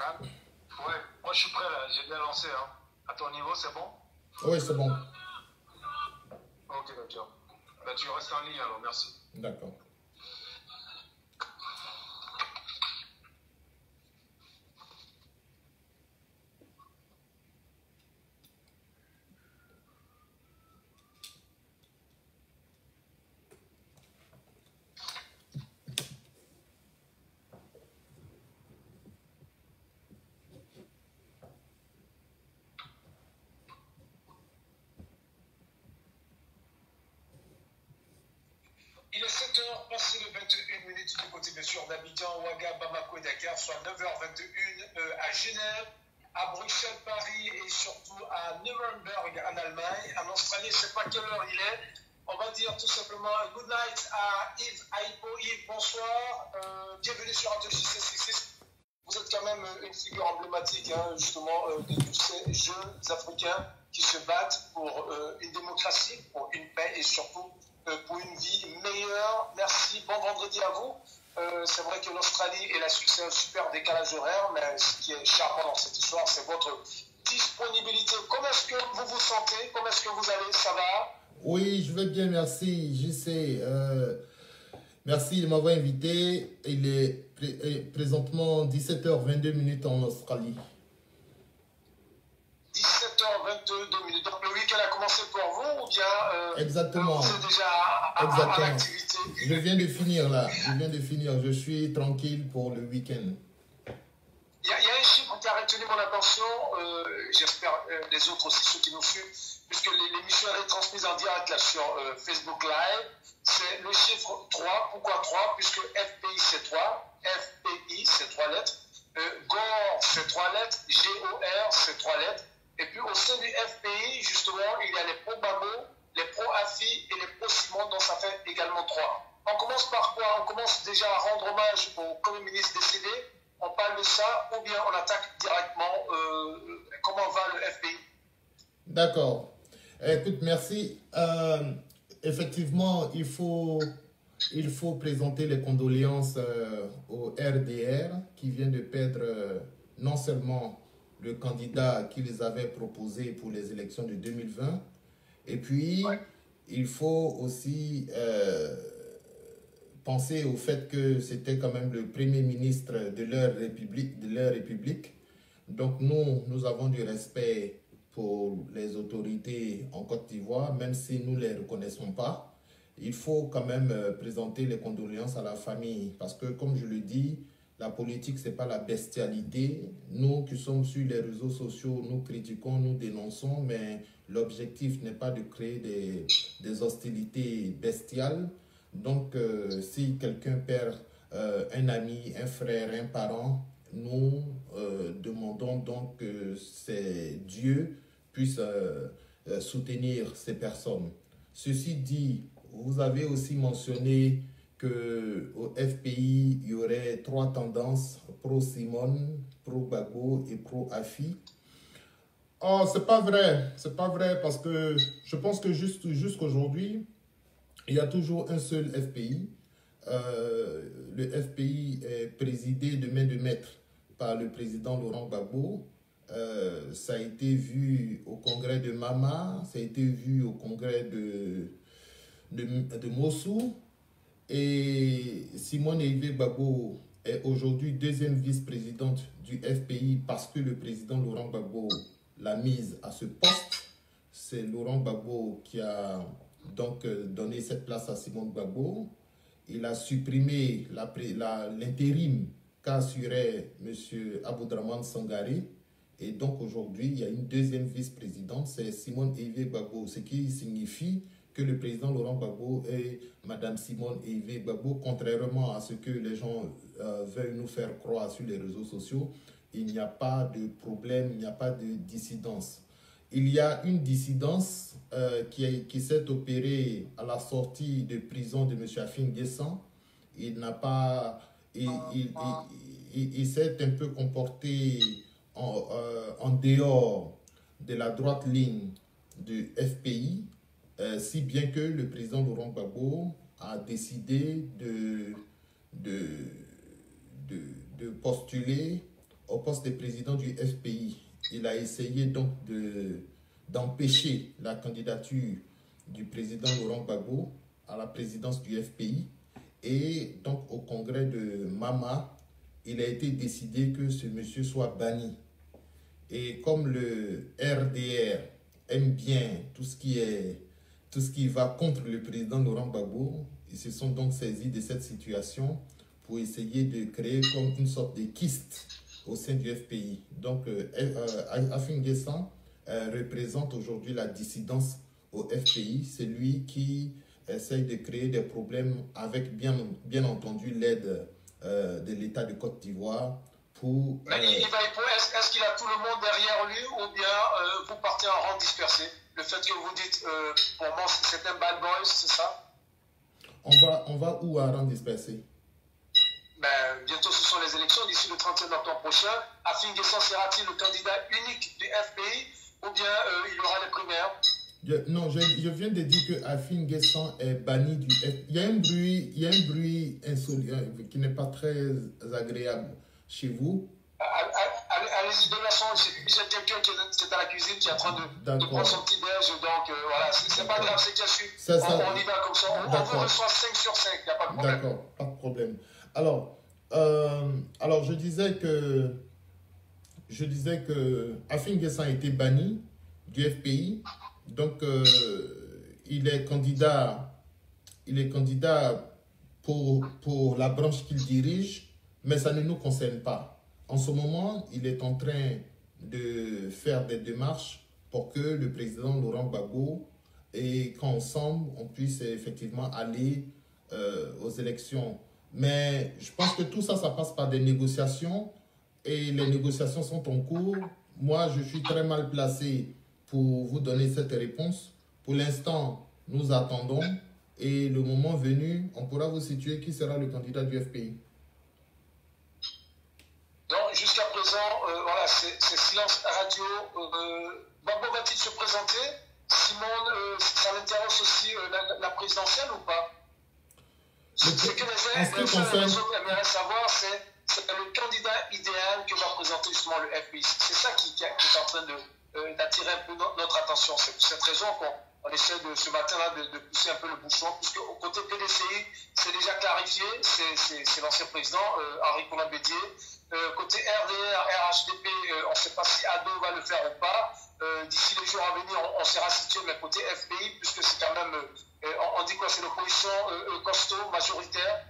Hein? Ouais, moi je suis prêt là, j'ai bien lancé. Hein. À ton niveau, c'est bon? Oui, c'est bon. Ok, d'accord. Ben, tu restes en ligne alors, merci. D'accord. Il est 7h passé de 21 minutes du côté bien sûr d'Abidjan, Ouaga, Bamako et Dakar, soit 9h21 à Genève, à Bruxelles, Paris et surtout à Nuremberg en Allemagne. En Australie, je ne sais pas quelle heure il est. On va dire tout simplement good night à Yves Aïpo. Yves, bonsoir. Bienvenue sur Radio JC66. Vous êtes quand même une figure emblématique hein, justement de tous ces jeunes Africains qui se battent pour une démocratie, pour une paix et surtout pour une vie meilleure. Merci, bon vendredi à vous. C'est vrai que l'Australie et la Suisse, c'est un super décalage horaire, mais ce qui est charmant dans cette histoire, c'est votre disponibilité. Comment est-ce que vous vous sentez? Comment est-ce que vous allez? Ça va? Oui, je vais bien, merci. Je sais. Merci de m'avoir invité. Il est présentement 17h22 minutes en Australie. 17h22 minutes. Donc le week-end a commencé pour vous ou bien Exactement. vous êtes déjà à l'activité? Je viens de finir là. Je viens de finir. Je suis tranquille pour le week-end. Il y a un chiffre qui a retenu mon attention, j'espère les autres aussi, ceux qui nous suivent, puisque l'émission est transmise en direct là, sur Facebook Live. C'est le chiffre 3. Pourquoi 3? Puisque FPI c'est 3, FPI c'est 3 lettres, GOR c'est 3 lettres, GOR c'est 3 lettres. Et puis au sein du FPI, justement, il y a les pro-Babo, les pro-AFI et les pro-Simon, donc ça fait également 3. On commence par quoi? On commence déjà à rendre hommage au Premier ministre décédé. On parle de ça ou bien on attaque directement comment va le FPI? D'accord. Écoute, merci. Effectivement, il faut présenter les condoléances au RDR qui vient de perdre non seulement le candidat qu'ils avaient proposé pour les élections de 2020, et puis il faut aussi penser au fait que c'était quand même le premier ministre de leur république. Donc nous avons du respect pour les autorités en Côte d'Ivoire, même si nous ne les reconnaissons pas. Il faut quand même présenter les condoléances à la famille, parce que comme je le dis, la politique, ce n'est pas la bestialité. Nous qui sommes sur les réseaux sociaux, nous critiquons, nous dénonçons, mais l'objectif n'est pas de créer des hostilités bestiales. Donc, si quelqu'un perd un ami, un frère, un parent, nous demandons donc que Dieu puisse soutenir ces personnes. Ceci dit, vous avez aussi mentionné qu'au FPI, il y aurait 3 tendances, pro-Simone, pro-Gbagbo et pro-Afi. Oh, c'est pas vrai parce que je pense que jusqu'aujourd'hui, il y a toujours un seul FPI. Le FPI est présidé de main de maître par le président Laurent Gbagbo. Ça a été vu au congrès de Mama, ça a été vu au congrès de Mossou. Et Simone Eïvé Gbagbo est aujourd'hui deuxième vice-présidente du FPI parce que le président Laurent Gbagbo l'a mise à ce poste. C'est Laurent Gbagbo qui a donc donné cette place à Simone Gbagbo. Il a supprimé l'intérim qu'assurait M. Aboudraman Sangaré. Et donc aujourd'hui, il y a une deuxième vice-présidente, c'est Simone Eïvé Gbagbo, ce qui signifie que le président Laurent Gbagbo et Mme Simone Eïvé Gbagbo, contrairement à ce que les gens veulent nous faire croire sur les réseaux sociaux, il n'y a pas de problème, il n'y a pas de dissidence. Il y a une dissidence qui s'est opérée à la sortie de prison de M. Afin Guessan. Il n'a pas... Il s'est un peu comporté en dehors de la droite ligne du FPI, si bien que le président Laurent Gbagbo a décidé de postuler au poste de président du FPI, il a essayé donc d'empêcher la candidature du président Laurent Gbagbo à la présidence du FPI. Et donc au congrès de Mama, il a été décidé que ce monsieur soit banni. Et comme le RDR aime bien tout ce qui va contre le président Laurent Gbagbo, ils se sont donc saisis de cette situation pour essayer de créer comme une sorte de kyste au sein du FPI. Donc Afin N'Guessan représente aujourd'hui la dissidence au FPI. C'est lui qui essaye de créer des problèmes avec bien entendu l'aide de l'État de Côte d'Ivoire. Mais est-ce qu'il a tout le monde derrière lui ou bien vous partez en rang dispersé? Le fait que vous dites, pour moi, c'est un bad boy, c'est ça? On va où à rang dispersé? Ben, bientôt, ce sont les élections. D'ici le 31 octobre prochain, Afin N'Guessan sera-t-il le candidat unique du FPI ou bien il y aura les primaires? Non, je viens de dire que Afin N'Guessan est banni du FPI. Il y a un bruit insolite qui n'est pas très agréable chez vous. Allez-y, de la chance. J'ai quelqu'un qui est à la cuisine qui est en train de prendre son petit déj. Donc voilà, c'est pas grave, c'est qu'il y a su. On y va comme ça. On vous reçoit 5 sur 5, il n'y a pas de problème. D'accord, pas de problème. Alors je disais que Afin N'Guessan a été banni du FPI. Donc il est candidat pour la branche qu'il dirige, mais ça ne nous concerne pas. En ce moment, il est en train de faire des démarches pour que le président Laurent Gbagbo et qu'ensemble, on puisse effectivement aller aux élections. Mais je pense que tout ça, ça passe par des négociations et les négociations sont en cours. Moi, je suis très mal placé pour vous donner cette réponse. Pour l'instant, nous attendons et le moment venu, on pourra vous situer qui sera le candidat du FPI. Donc, jusqu'à présent, voilà, c'est silence radio. Gbagbo va-t-il se présenter? Simone, ça l'intéresse aussi la présidentielle ou pas? Ce que les autres aimeraient savoir, c'est le candidat idéal que va présenter justement le FPI. C'est ça qui est en train d'attirer un peu notre attention. C'est pour cette raison qu'on essaie ce matin-là de pousser un peu le bouchon, puisque au côté PDCI, c'est déjà clarifié, c'est l'ancien président Henri Conan Bédier. Côté RDR, RHDP, on ne sait pas si Ado va le faire ou pas. D'ici les jours à venir, on sera situé, mais côté FPI, puisque c'est quand même, on dit quoi, c'est l'opposition costaud, majoritaire.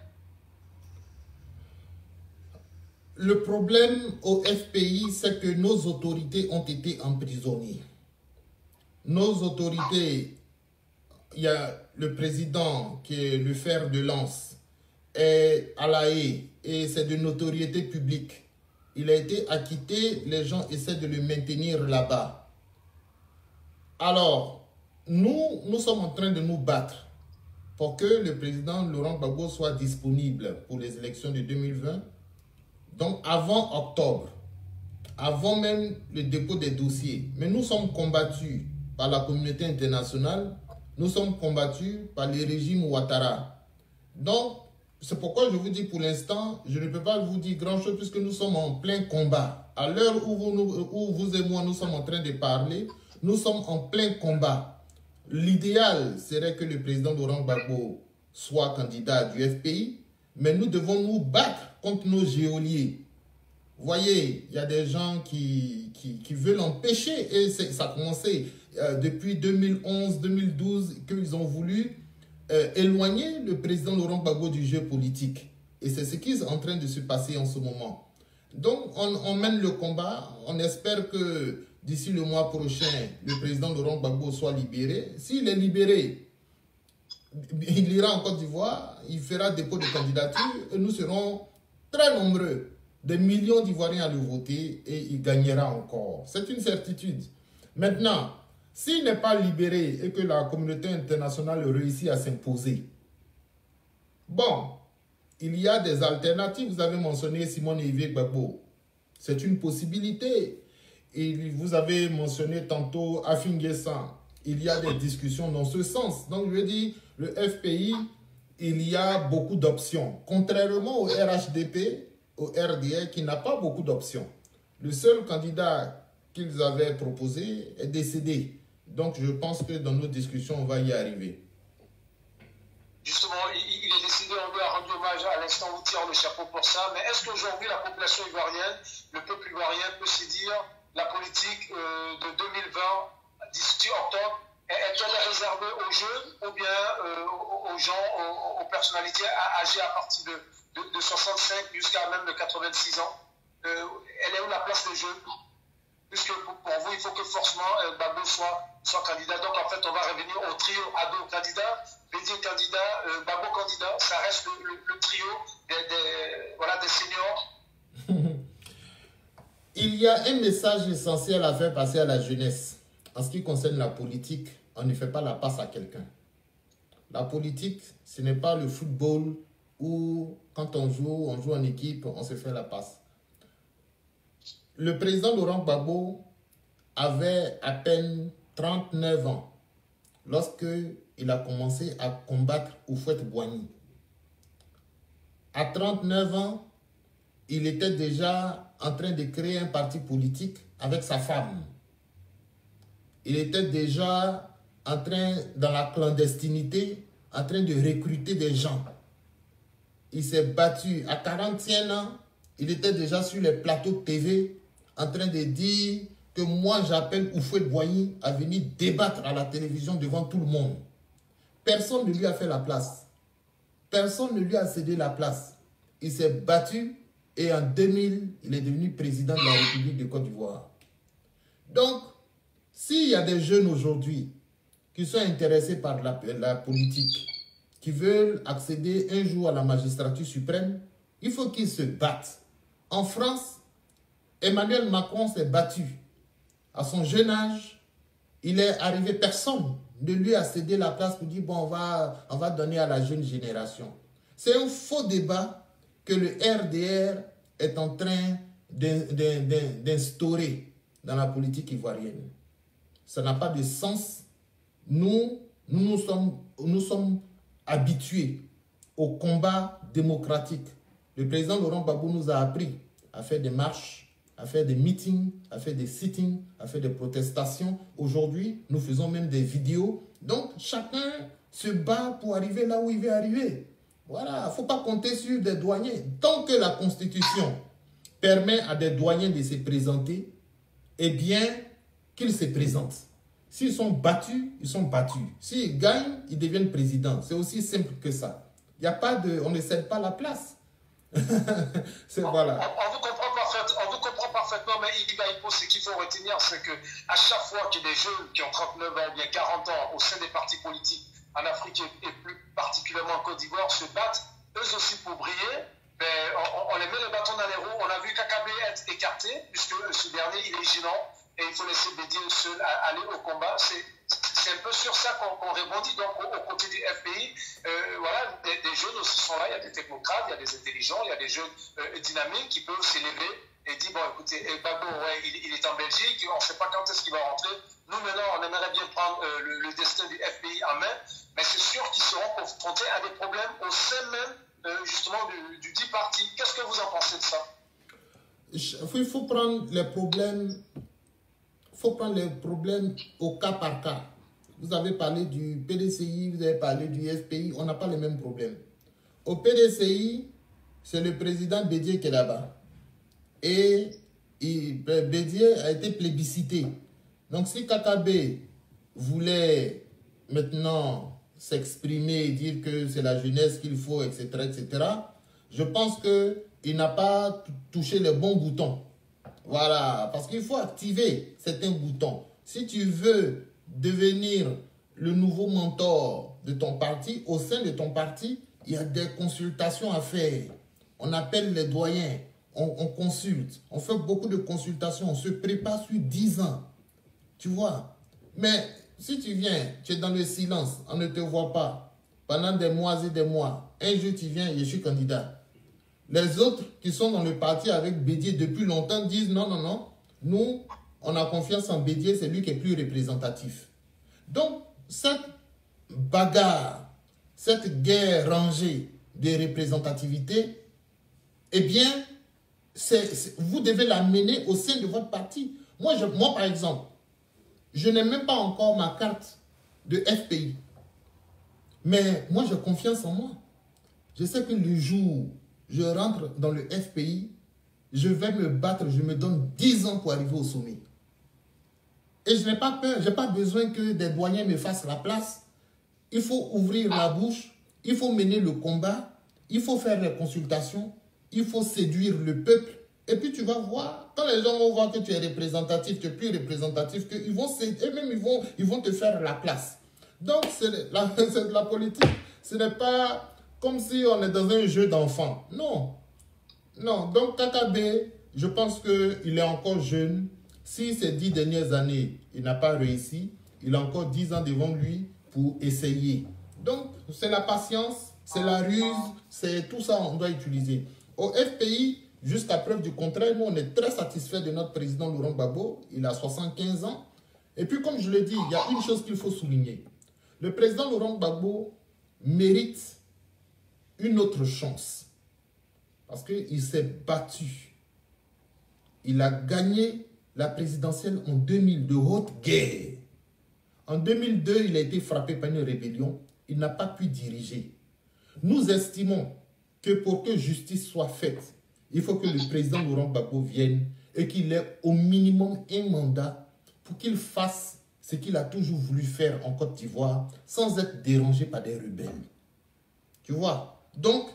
Le problème au FPI, c'est que nos autorités ont été emprisonnées. Nos autorités, il y a le président qui est le fer de lance, est à La Haye et c'est de notoriété publique. Il a été acquitté, les gens essaient de le maintenir là-bas. Alors, nous sommes en train de nous battre pour que le président Laurent Gbagbo soit disponible pour les élections de 2020. Donc, avant octobre, avant même le dépôt des dossiers. Mais nous sommes combattus par la communauté internationale, nous sommes combattus par les régimes Ouattara. Donc, c'est pourquoi je vous dis pour l'instant, je ne peux pas vous dire grand-chose puisque nous sommes en plein combat. À l'heure où vous et moi, nous sommes en train de parler, nous sommes en plein combat. L'idéal serait que le président Laurent Gbagbo soit candidat du FPI, mais nous devons nous battre contre nos geôliers. Vous voyez, il y a des gens qui veulent empêcher, et ça a commencé depuis 2011-2012, qu'ils ont voulu éloigner le président Laurent Gbagbo du jeu politique. Et c'est ce qui est en train de se passer en ce moment. Donc, on mène le combat. On espère que d'ici le mois prochain, le président Laurent Gbagbo soit libéré. S'il est libéré, il ira en Côte d'Ivoire, il fera dépôt de candidature et nous serons très nombreux, des millions d'Ivoiriens à le voter et il gagnera encore. C'est une certitude. Maintenant, s'il n'est pas libéré et que la communauté internationale réussit à s'imposer, bon, il y a des alternatives. Vous avez mentionné Simone Yves Gbagbo. C'est une possibilité. Et vous avez mentionné tantôt Afin N'Guessan. Il y a des discussions dans ce sens. Donc, je veux dire, le FPI, il y a beaucoup d'options. Contrairement au RHDP, au RDR, qui n'a pas beaucoup d'options. Le seul candidat qu'ils avaient proposé est décédé. Donc, je pense que dans nos discussions, on va y arriver. Justement, il est décédé, on lui a rendu hommage à l'instant, vous tirez le chapeau pour ça. Mais est-ce qu'aujourd'hui, la population ivoirienne, le peuple ivoirien peut se dire la politique de 2020, d'ici octobre, est-elle réservée aux jeunes ou bien aux gens, aux personnalités âgées à partir de 65 jusqu'à même de 86 ans? Elle est où la place des jeunes? Puisque pour vous, il faut que forcément Gbagbo soit candidat. Donc en fait, on va revenir au trio ado candidat, Bédié candidat, Gbagbo candidat. Ça reste le trio des seniors. Il y a un message essentiel à faire passer à la jeunesse. En ce qui concerne la politique, on ne fait pas la passe à quelqu'un. La politique, ce n'est pas le football où quand on joue en équipe, on se fait la passe. Le président Laurent Gbagbo avait à peine 39 ans lorsqu'il a commencé à combattre Houphouët-Boigny. À 39 ans, il était déjà en train de créer un parti politique avec sa femme. Il était déjà en train, dans la clandestinité, en train de recruter des gens. Il s'est battu. À 41 ans, il était déjà sur les plateaux de TV en train de dire que moi j'appelle Houphouët-Boigny à venir débattre à la télévision devant tout le monde. Personne ne lui a fait la place. Personne ne lui a cédé la place. Il s'est battu et en 2000, il est devenu président de la République de Côte d'Ivoire. Donc, s'il y a des jeunes aujourd'hui qui sont intéressés par la politique, qui veulent accéder un jour à la magistrature suprême, il faut qu'ils se battent. En France, Emmanuel Macron s'est battu. À son jeune âge, il est arrivé, personne ne lui a cédé la place pour dire, bon, on va donner à la jeune génération. C'est un faux débat que le RDR est en train d'instaurer dans la politique ivoirienne. Ça n'a pas de sens. Nous sommes habitués au combat démocratique. Le président Laurent Gbagbo nous a appris à faire des marches, à faire des meetings, à faire des sittings, à faire des protestations. Aujourd'hui, nous faisons même des vidéos. Donc, chacun se bat pour arriver là où il veut arriver. Voilà, il ne faut pas compter sur des douaniers. Tant que la Constitution permet à des douaniers de se présenter, eh bien, qu'ils se présentent. S'ils sont battus, ils sont battus. S'ils gagnent, ils deviennent présidents. C'est aussi simple que ça. Il n'y a pas de... On ne cède pas la place. Voilà. On vous comprend parfaitement, mais ce qu'il faut retenir, c'est qu'à chaque fois qu'il y a des jeunes qui ont 39 ans ou bien 40 ans au sein des partis politiques en Afrique et plus particulièrement en Côte d'Ivoire se battent, eux aussi pour briller, ben, on les met le bâton dans les roues. On a vu Kakabe être écarté, puisque ce dernier, il est gênant, et il faut laisser Bédié seul aller au combat. C'est un peu sur ça qu'on rebondit, donc au côté du FPI. Voilà, des jeunes aussi sont là, il y a des technocrates, il y a des intelligents, il y a des jeunes dynamiques qui peuvent s'élever et dire, bon écoutez, Gbagbo, ouais, il est en Belgique, on ne sait pas quand est-ce qu'il va rentrer. Nous maintenant, on aimerait bien prendre le destin du FPI en main, mais c'est sûr qu'ils seront confrontés à des problèmes au sein même justement du dit parti. Qu'est-ce que vous en pensez de ça? Il faut prendre les problèmes. Au cas par cas. Vous avez parlé du PDCI, vous avez parlé du FPI, on n'a pas les mêmes problèmes. Au PDCI, c'est le président Bédié qui est là-bas. Et Bédié a été plébiscité. Donc si Kakabe voulait maintenant s'exprimer et dire que c'est la jeunesse qu'il faut, etc., etc., je pense qu'il n'a pas touché les bons boutons. Voilà, parce qu'il faut activer certains boutons. Si tu veux devenir le nouveau mentor de ton parti, au sein de ton parti, il y a des consultations à faire. On appelle les doyens, on consulte, on fait beaucoup de consultations, on se prépare sur 10 ans. Tu vois? Mais si tu viens, tu es dans le silence, on ne te voit pas, pendant des mois et des mois, un jour tu viens et je suis candidat. Les autres qui sont dans le parti avec Bédié depuis longtemps disent non, non, non. Nous, on a confiance en Bédié, c'est lui qui est plus représentatif. Donc, cette bagarre, cette guerre rangée de représentativité, eh bien, vous devez l'amener au sein de votre parti. Moi, par exemple, je n'ai même pas encore ma carte de FPI. Mais moi, j'ai confiance en moi. Je sais que le jour où je rentre dans le FPI, je vais me battre, je me donne 10 ans pour arriver au sommet. Et je n'ai pas peur, je n'ai pas besoin que des doyens me fassent la place. Il faut ouvrir la bouche, il faut mener le combat, il faut faire les consultations, il faut séduire le peuple. Et puis tu vas voir, quand les gens vont voir que tu es représentatif, tu es plus représentatif, qu'ils vont eux-mêmes ils vont te faire la place. Donc c'est de la politique. Ce n'est pas comme si on est dans un jeu d'enfants. Non. Non. Donc KKB, je pense qu'il est encore jeune. Si ces 10 dernières années, il n'a pas réussi, il a encore 10 ans devant lui pour essayer. Donc c'est la patience, c'est la ruse, c'est tout ça qu'on doit utiliser. Au FPI, jusqu'à preuve du contraire, nous on est très satisfaits de notre président Laurent Gbagbo. Il a 75 ans. Et puis comme je le dis, il y a une chose qu'il faut souligner. Le président Laurent Gbagbo mérite une autre chance. Parce qu'il s'est battu. Il a gagné la présidentielle en 2000 de haute guerre. En 2002, il a été frappé par une rébellion. Il n'a pas pu diriger. Nous estimons que pour que justice soit faite, il faut que le président Laurent Gbagbo vienne et qu'il ait au minimum un mandat pour qu'il fasse ce qu'il a toujours voulu faire en Côte d'Ivoire sans être dérangé par des rebelles. Tu vois? Donc,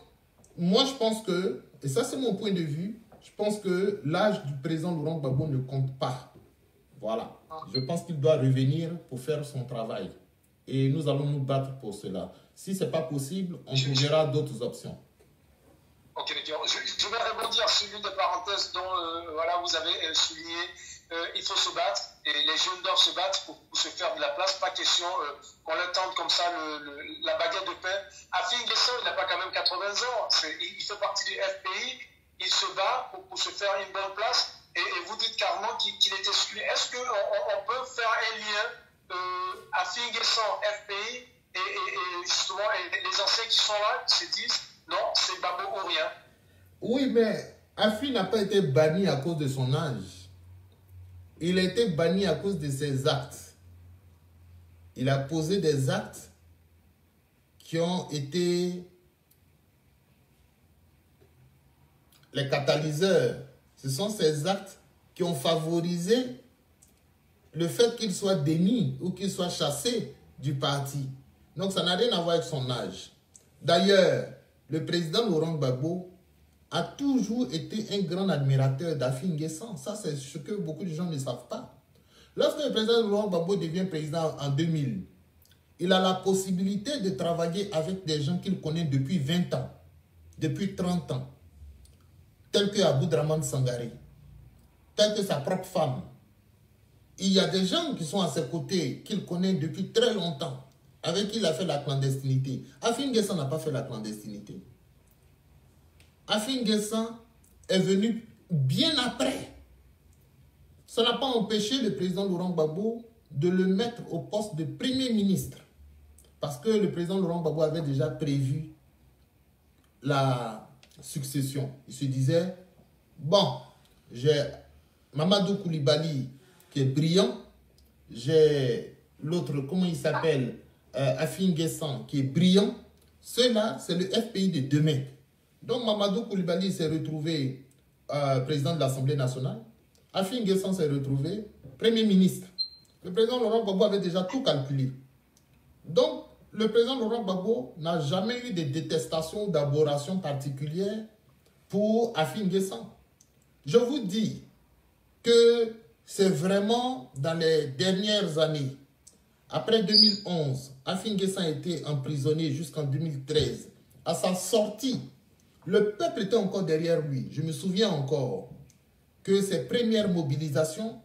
moi je pense que, et ça c'est mon point de vue, je pense que l'âge du président Laurent Gbagbo ne compte pas. Voilà. Je pense qu'il doit revenir pour faire son travail. Et nous allons nous battre pour cela. Si ce n'est pas possible, on trouvera d'autres options. Ok, je vais rebondir sur l'une des parenthèses dont voilà, vous avez souligné. Il faut se battre et les jeunes doivent se battre pour se faire de la place. Pas question qu'on leur tente comme ça la baguette de pain. Afin Guesson, il n'a pas quand même 80 ans. Il fait partie du FPI. Il se bat pour se faire une bonne place. Et vous dites carrément qu'il est exclu. Est-ce qu'on peut faire un lien Afin Guesson, FPI et justement les anciens qui sont là se disent non, c'est Babo ou rien. Oui, mais Afin n'a pas été banni à cause de son âge. Il a été banni à cause de ses actes. Il a posé des actes qui ont été les catalyseurs. Ce sont ces actes qui ont favorisé le fait qu'il soit démis ou qu'il soit chassé du parti. Donc ça n'a rien à voir avec son âge. D'ailleurs, le président Laurent Gbagbo a toujours été un grand admirateur d'Afin Guesson. Ça, c'est ce que beaucoup de gens ne savent pas. Lorsque le président Laurent Gbagbo devient président en 2000, il a la possibilité de travailler avec des gens qu'il connaît depuis 20 ans, depuis 30 ans, tels que Aboudraman Sangaré, tels que sa propre femme. Il y a des gens qui sont à ses côtés, qu'il connaît depuis très longtemps, avec qui il a fait la clandestinité. Afin Guesson n'a pas fait la clandestinité. Afin Guesson est venu bien après. Ça n'a pas empêché le président Laurent Gbagbo de le mettre au poste de Premier ministre. Parce que le président Laurent Gbagbo avait déjà prévu la succession. Il se disait, bon, j'ai Mamadou Koulibaly qui est brillant, j'ai l'autre, comment il s'appelle, Afin Guesson qui est brillant. Ceux-là, c'est le FPI de demain. Donc Mamadou Koulibaly s'est retrouvé président de l'Assemblée nationale. Afin Guesson s'est retrouvé Premier ministre. Le président Laurent Gbagbo avait déjà tout calculé. Donc, le président Laurent Gbagbo n'a jamais eu de détestation ou d'aberration particulière pour Afin Guesson. Je vous dis que c'est vraiment dans les dernières années, après 2011, Afin Guesson a été emprisonné jusqu'en 2013. À sa sortie, le peuple était encore derrière lui. Je me souviens encore que ses premières mobilisations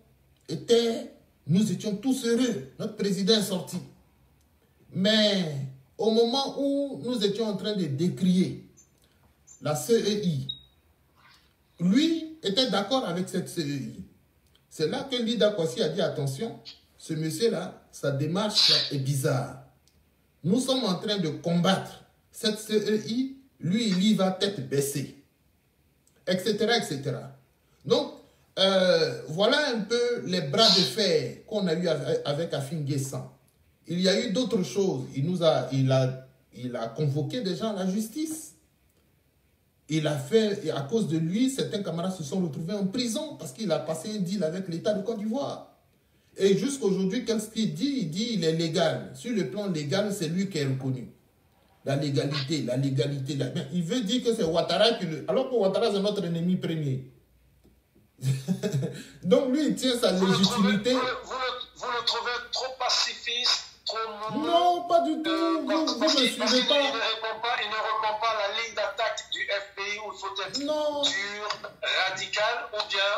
étaient, nous étions tous heureux, notre président est sorti. Mais au moment où nous étions en train de décrier la CEI, lui était d'accord avec cette CEI. C'est là que Lida Kwasi a dit, attention, ce monsieur-là, sa démarche est bizarre. Nous sommes en train de combattre cette CEI, lui, il y va tête baissée. etc., etc. Donc, voilà un peu les bras de fer qu'on a eu avec Afin Guessan. Il y a eu d'autres choses. Il a convoqué des gens à la justice. Il a fait, et à cause de lui, certains camarades se sont retrouvés en prison parce qu'il a passé un deal avec l'État de Côte d'Ivoire. Et jusqu'aujourd'hui, qu'est-ce qu'il dit? Il dit qu'il est légal. Sur le plan légal, c'est lui qui est reconnu. La légalité. Il veut dire que c'est Ouattara qui le... Alors que Ouattara, c'est notre ennemi premier. Donc lui, il tient sa légitimité. Vous le trouvez trop pacifiste, trop mou? Non, pas du tout. Vous ne suivez pas. Il ne reprend pas la ligne d'attaque du FPI où il faut être dur, radical, ou bien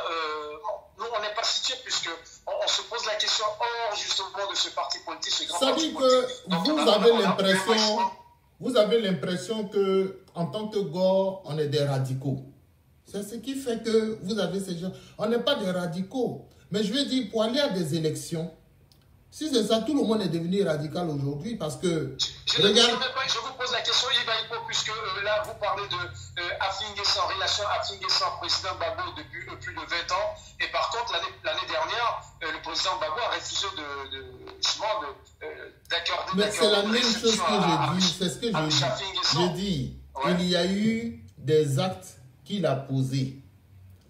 nous, on n'est pas situé puisque on se pose la question hors justement de ce parti politique, ce grand parti politique. Ça dit que vous avez l'impression que en tant que Gore, on est des radicaux. C'est ce qui fait que vous avez ces gens. On n'est pas des radicaux. Mais je veux dire, pour aller à des élections, si c'est ça, tout le monde est devenu radical aujourd'hui parce que... Je vous pose la question, Iba Hippo, puisque là, vous parlez de Afin Guessan, relation Afin Guessan, président Gbagbo depuis plus de 20 ans. Et par contre, l'année dernière, le président Gbagbo a refusé d'accorder... Mais c'est la même chose que je dis. C'est ce que je dis. Ouais. Il y a eu des actes qu'il a posés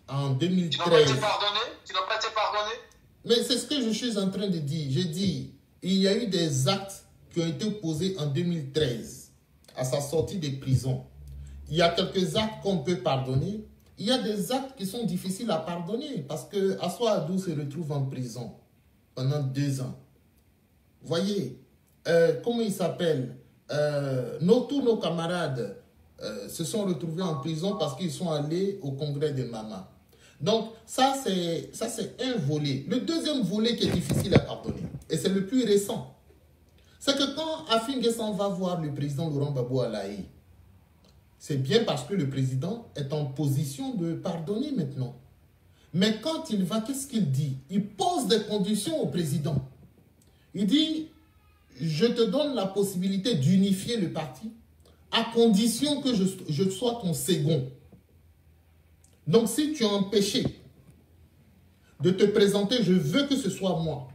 en 2013. Qui n'ont pas été pardonnés. Mais c'est ce que je suis en train de dire. J'ai dit, il y a eu des actes qui ont été posés en 2013, à sa sortie des prisons. Il y a quelques actes qu'on peut pardonner. Il y a des actes qui sont difficiles à pardonner, parce que Assoa Adou se retrouve en prison pendant 2 ans. Voyez, comment il s'appelle? Tous nos camarades se sont retrouvés en prison parce qu'ils sont allés au congrès de Mama. Donc, ça, c'est un volet. Le deuxième volet qui est difficile à pardonner, et c'est le plus récent, c'est que quand Afin Guessan va voir le président Laurent Gbagbo à La Haye, c'est bien parce que le président est en position de pardonner maintenant. Mais quand il va, qu'est-ce qu'il dit? Il pose des conditions au président. Il dit, je te donne la possibilité d'unifier le parti à condition que je sois ton second. Donc, si tu es empêché de te présenter, je veux que ce soit moi.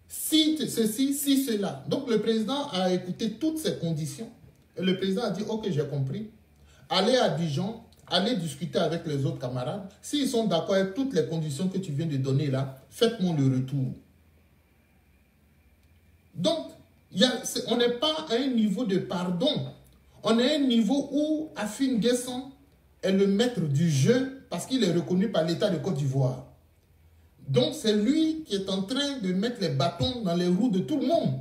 Si ceci, si cela. Donc, le président a écouté toutes ces conditions. Et le président a dit, ok, j'ai compris. Allez à Dijon, allez discuter avec les autres camarades. S'ils sont d'accord avec toutes les conditions que tu viens de donner là, faites-moi le retour. Donc, on n'est pas à un niveau de pardon. On est à un niveau où Afin Guessan est le maître du jeu parce qu'il est reconnu par l'État de Côte d'Ivoire. Donc, c'est lui qui est en train de mettre les bâtons dans les roues de tout le monde.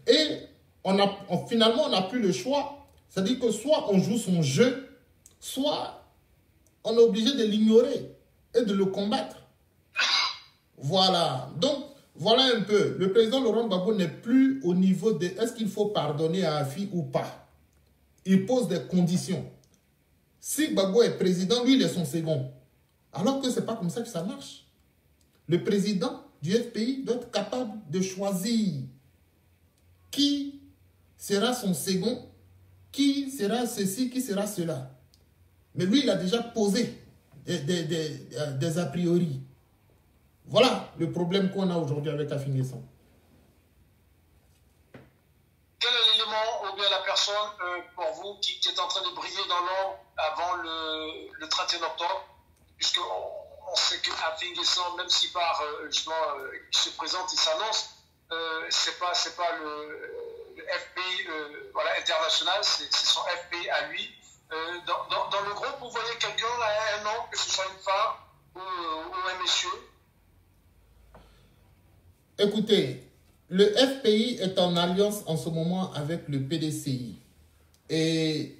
Et finalement, on n'a plus le choix. C'est-à-dire que soit on joue son jeu, soit on est obligé de l'ignorer et de le combattre. Voilà. Donc, voilà un peu. Le président Laurent Gbagbo n'est plus au niveau de est-ce qu'il faut pardonner à Afi ou pas. Il pose des conditions. Si Gbagbo est président, lui, il est son second. Alors que ce n'est pas comme ça que ça marche. Le président du FPI doit être capable de choisir qui sera son second, qui sera ceci, qui sera cela. Mais lui, il a déjà posé des a priori. Voilà le problème qu'on a aujourd'hui avec Afin Guessan. Quel est l'élément ou bien la personne pour vous qui est en train de briller dans l'ombre avant le 31 octobre, puisqu'on sait que Afin Guessan, même s'il part, il se présente, il s'annonce, c'est pas le FPI international, c'est son FPI à lui. Dans le groupe, vous voyez quelqu'un à un nom, que ce soit une femme ou un monsieur? Écoutez, le FPI est en alliance en ce moment avec le PDCI. Et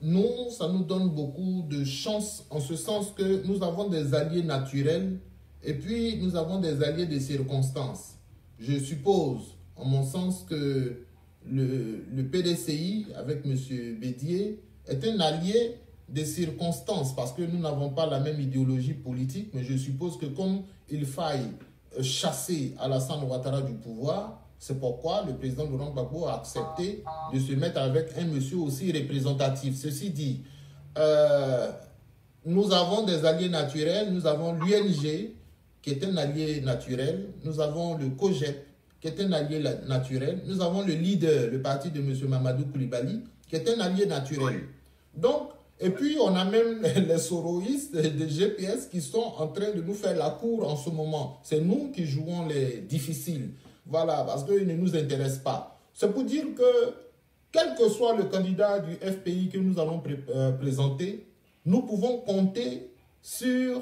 nous, ça nous donne beaucoup de chance en ce sens que nous avons des alliés naturels et puis nous avons des alliés de circonstances. Je suppose, en mon sens, que le PDCI, avec M. Bédier, est un allié des circonstances parce que nous n'avons pas la même idéologie politique, mais je suppose que comme il faille chasser Alassane Ouattara du pouvoir, c'est pourquoi le président Laurent Gbagbo a accepté de se mettre avec un monsieur aussi représentatif. Ceci dit, nous avons des alliés naturels. Nous avons l'UNG, qui est un allié naturel. Nous avons le COGEP, qui est un allié naturel. Nous avons le leader, le parti de M. Mamadou Koulibaly, qui est un allié naturel. Donc, et puis, on a même les soroïstes de GPS qui sont en train de nous faire la cour en ce moment. C'est nous qui jouons les difficiles. Voilà, parce qu'ils ne nous intéressent pas. C'est pour dire que, quel que soit le candidat du FPI que nous allons présenter, nous pouvons compter sur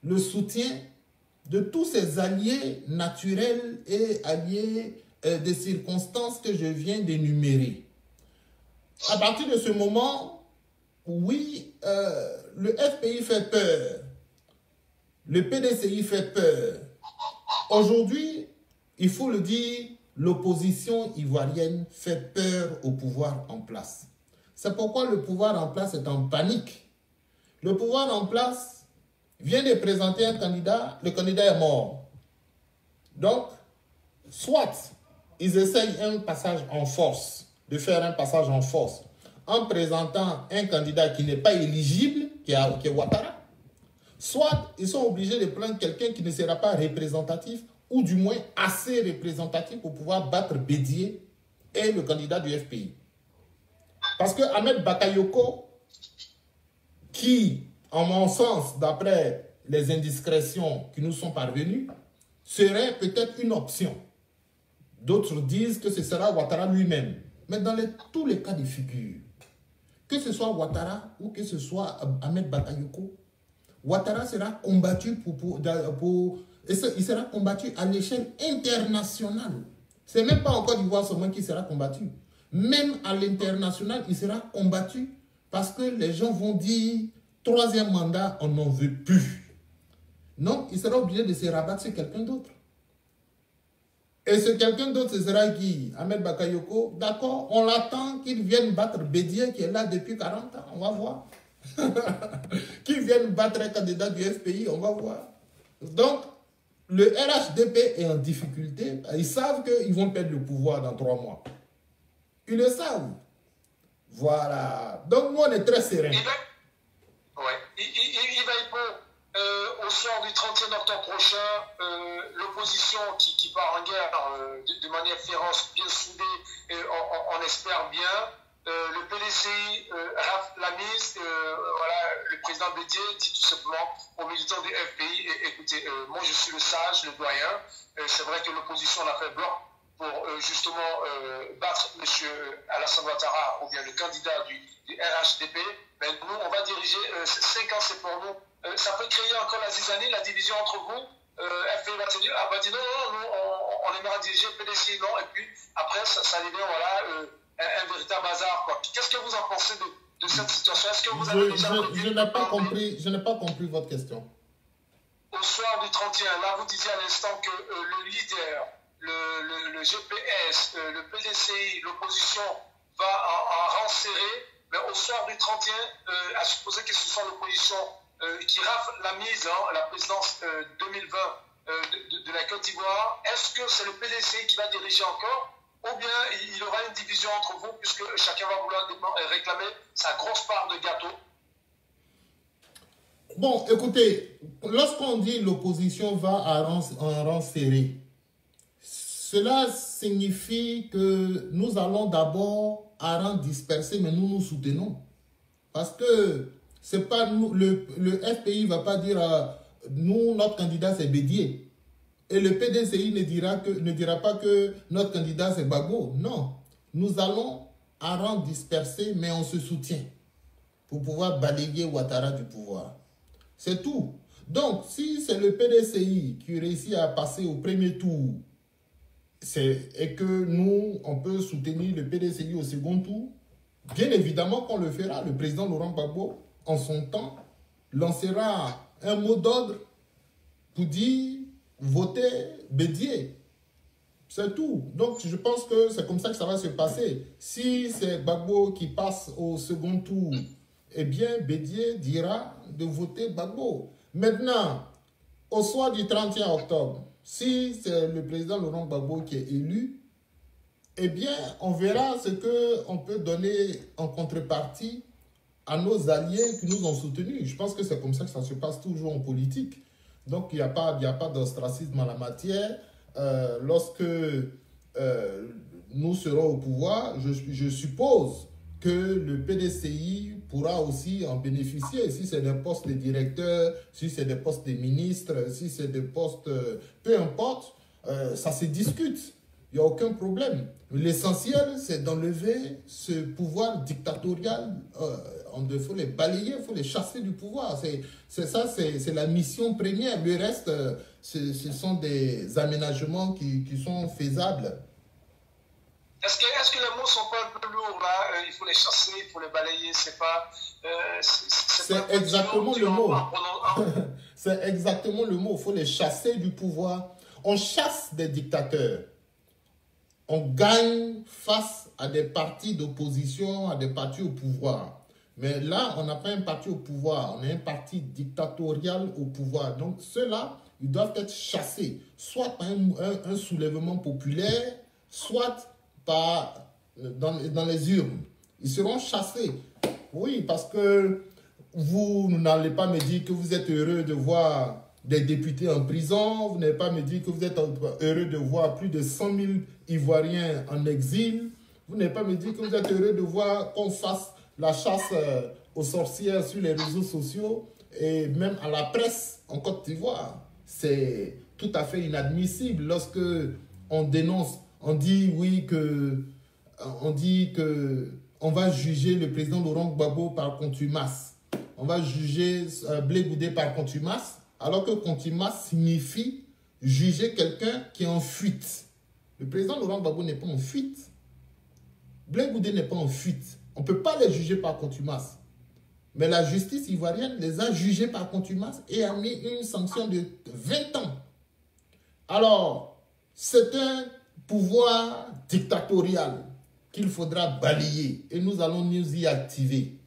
le soutien de tous ces alliés naturels et alliés des circonstances que je viens d'énumérer. À partir de ce moment, oui, le FPI fait peur, le PDCI fait peur. Aujourd'hui, il faut le dire, l'opposition ivoirienne fait peur au pouvoir en place. C'est pourquoi le pouvoir en place est en panique. Le pouvoir en place vient de présenter un candidat, le candidat est mort. Donc, soit ils essayent un passage en force, de faire un passage en force, en présentant un candidat qui n'est pas éligible, qui est Ouattara, soit ils sont obligés de prendre quelqu'un qui ne sera pas représentatif, ou du moins assez représentatif pour pouvoir battre Bédié et le candidat du FPI. Parce que Ahmed Bakayoko, qui, en mon sens, d'après les indiscrétions qui nous sont parvenues, serait peut-être une option. D'autres disent que ce sera Ouattara lui-même. Mais dans tous les cas de figure, que ce soit Ouattara ou que ce soit Ahmed Bakayoko, Ouattara sera combattu il sera combattu à l'échelle internationale. Ce n'est même pas en Côte d'Ivoire seulement qu'il sera combattu. Même à l'international, il sera combattu parce que les gens vont dire troisième mandat, on n'en veut plus. Non, il sera obligé de se rabattre sur quelqu'un d'autre. Et ce quelqu'un d'autre, ce sera qui? Ahmed Bakayoko. D'accord, on l'attend qu'il vienne battre Bédié qui est là depuis 40 ans. On va voir. Qu'il vienne battre un candidat du FPI, on va voir. Donc, le RHDP est en difficulté. Ils savent qu'ils vont perdre le pouvoir dans 3 mois. Ils le savent. Voilà. Donc, nous, on est très sereins. Au soir du 31 octobre prochain, l'opposition qui part en guerre de manière féroce, bien soudée, on espère bien. Le PDCI rafle la mise. Voilà, le président Bédié dit tout simplement aux militants du FPI, écoutez, moi je suis le sage, le doyen. C'est vrai que l'opposition a fait bloc pour justement battre M. Alassane Ouattara, ou bien le candidat du RHDP. Mais nous, on va diriger 5 ans, c'est pour nous. Ça peut créer encore la zizanie, la division entre vous. FPI va te dire, ah bah dis non, nous on aimerait diriger PDCI, non. Et puis après, ça devient voilà, un véritable bazar. Qu'est-ce que vous en pensez de cette situation? Est-ce que vous avez déjà je n'ai pas compris votre question. Au soir du 31, là vous disiez à l'instant que le leader, le GPS, le PDCI, l'opposition va en rang serré, mais au soir du 31, à supposer que ce soit l'opposition qui rafle la mise, la présidence 2020 de la Côte d'Ivoire, est-ce que c'est le PDCI qui va diriger encore, ou bien il y aura une division entre vous, puisque chacun va vouloir réclamer sa grosse part de gâteau? Bon, écoutez, lorsqu'on dit l'opposition va en rang serré, cela signifie que nous allons d'abord à rang dispersé, mais nous nous soutenons. Parce que c'est pas nous, le FPI ne va pas dire nous, notre candidat c'est Bédié. Et le PDCI ne dira pas que notre candidat c'est Gbagbo. Non, nous allons à rang dispersé, mais on se soutient pour pouvoir balayer Ouattara du pouvoir. C'est tout. Donc, si c'est le PDCI qui réussit à passer au premier tour, et que nous, on peut soutenir le PDCI au second tour, bien évidemment qu'on le fera. Le président Laurent Gbagbo, en son temps, lancera un mot d'ordre pour dire votez Bédié. C'est tout. Donc, je pense que c'est comme ça que ça va se passer. Si c'est Gbagbo qui passe au second tour, eh bien, Bédié dira de voter Gbagbo. Maintenant, au soir du 31 octobre, si c'est le président Laurent Gbagbo qui est élu, eh bien, on verra ce qu'on peut donner en contrepartie à nos alliés qui nous ont soutenus. Je pense que c'est comme ça que ça se passe toujours en politique. Donc, il n'y a pas d'ostracisme en la matière. Lorsque nous serons au pouvoir, je suppose que le PDCI pourra aussi en bénéficier. Si c'est des postes de directeur, si c'est des postes de ministre, si c'est des postes, peu importe, ça se discute. Il n'y a aucun problème. L'essentiel, c'est d'enlever ce pouvoir dictatorial. Il faut les balayer, il faut les chasser du pouvoir. C'est la mission première. Le reste, ce sont des aménagements qui sont faisables. Est-ce que les mots ne sont pas un peu lourds là? Il faut les chasser, il faut les balayer, c'est pas... c'est exactement le mot. C'est exactement le mot. Il faut les chasser du pouvoir. On chasse des dictateurs. On gagne face à des partis d'opposition, à des partis au pouvoir. Mais là, on n'a pas un parti au pouvoir, on a un parti dictatorial au pouvoir. Donc ceux-là, ils doivent être chassés, soit par un soulèvement populaire, soit dans les urnes. Ils seront chassés. Oui, parce que vous n'allez pas me dire que vous êtes heureux de voir des députés en prison, vous n'allez pas me dire que vous êtes heureux de voir plus de 100 000 Ivoiriens en exil, vous n'allez pas me dire que vous êtes heureux de voir qu'on fasse la chasse aux sorcières sur les réseaux sociaux et même à la presse en Côte d'Ivoire. C'est tout à fait inadmissible lorsque on dénonce, on dit que on va juger le président Laurent Gbagbo par contumace. On va juger Blé Goudé par contumace, alors que contumace signifie juger quelqu'un qui est en fuite. Le président Laurent Gbagbo n'est pas en fuite. Blé Goudé n'est pas en fuite. On ne peut pas les juger par contumace. Mais la justice ivoirienne les a jugés par contumace et a mis une sanction de 20 ans. Alors, c'est un pouvoir dictatorial qu'il faudra balayer et nous allons nous y activer.